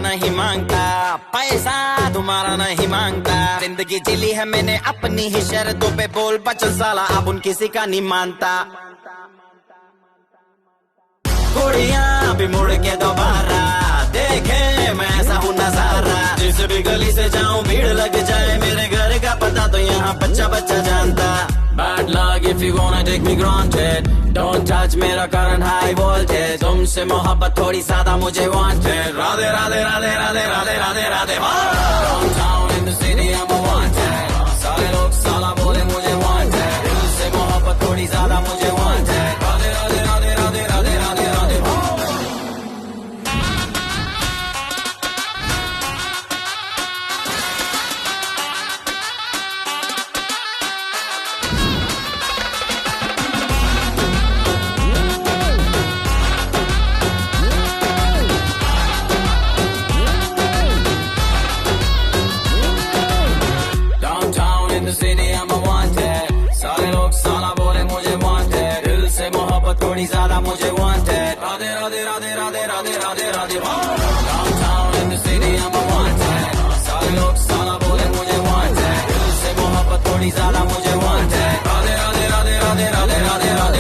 G: नहीं मांगता, पैसा तुम्हारा नहीं मांगता, जिंदगी जिली है मैंने अपनी ही शर्तों पे, बोल बचन साला अब उन किसी का नहीं मानता। कुड़ियां भी मुड़ के दोबारा देखे मैं ऐसा हूँ नजारा, जिस भी गली से जाऊं भीड़ लग जाए, मेरे घर का पता तो यहाँ बच्चा बच्चा जानता। Bad luck if you wanna take me granted, don't touch मेरा current high voltage, तुमसे मोहब्बत थोड़ी ज्यादा मुझे wanted, Radhe Radhe Radhe Radhe Radhe Radhe Radhe. Downtown in the city I'm a wanted, सारे लोग साला बोले मुझे wanted, दिल से मोहब्बत थोड़ी ज्यादा मुझे wanted, राधे राधे राधे राधे राधे राधे राधे। थोड़ी ज्यादा मुझे wanted, Radhe Radhe Radhe Radhe Radhe Radhe Radhe. Downtown in the city I'm a wanted, सारे लोग साला बोले मुझे wanted, दिल से मोहब्बत थोड़ी ज्यादा मुझे wanted, राधे राधे राधे राधे राधे राधे राधे।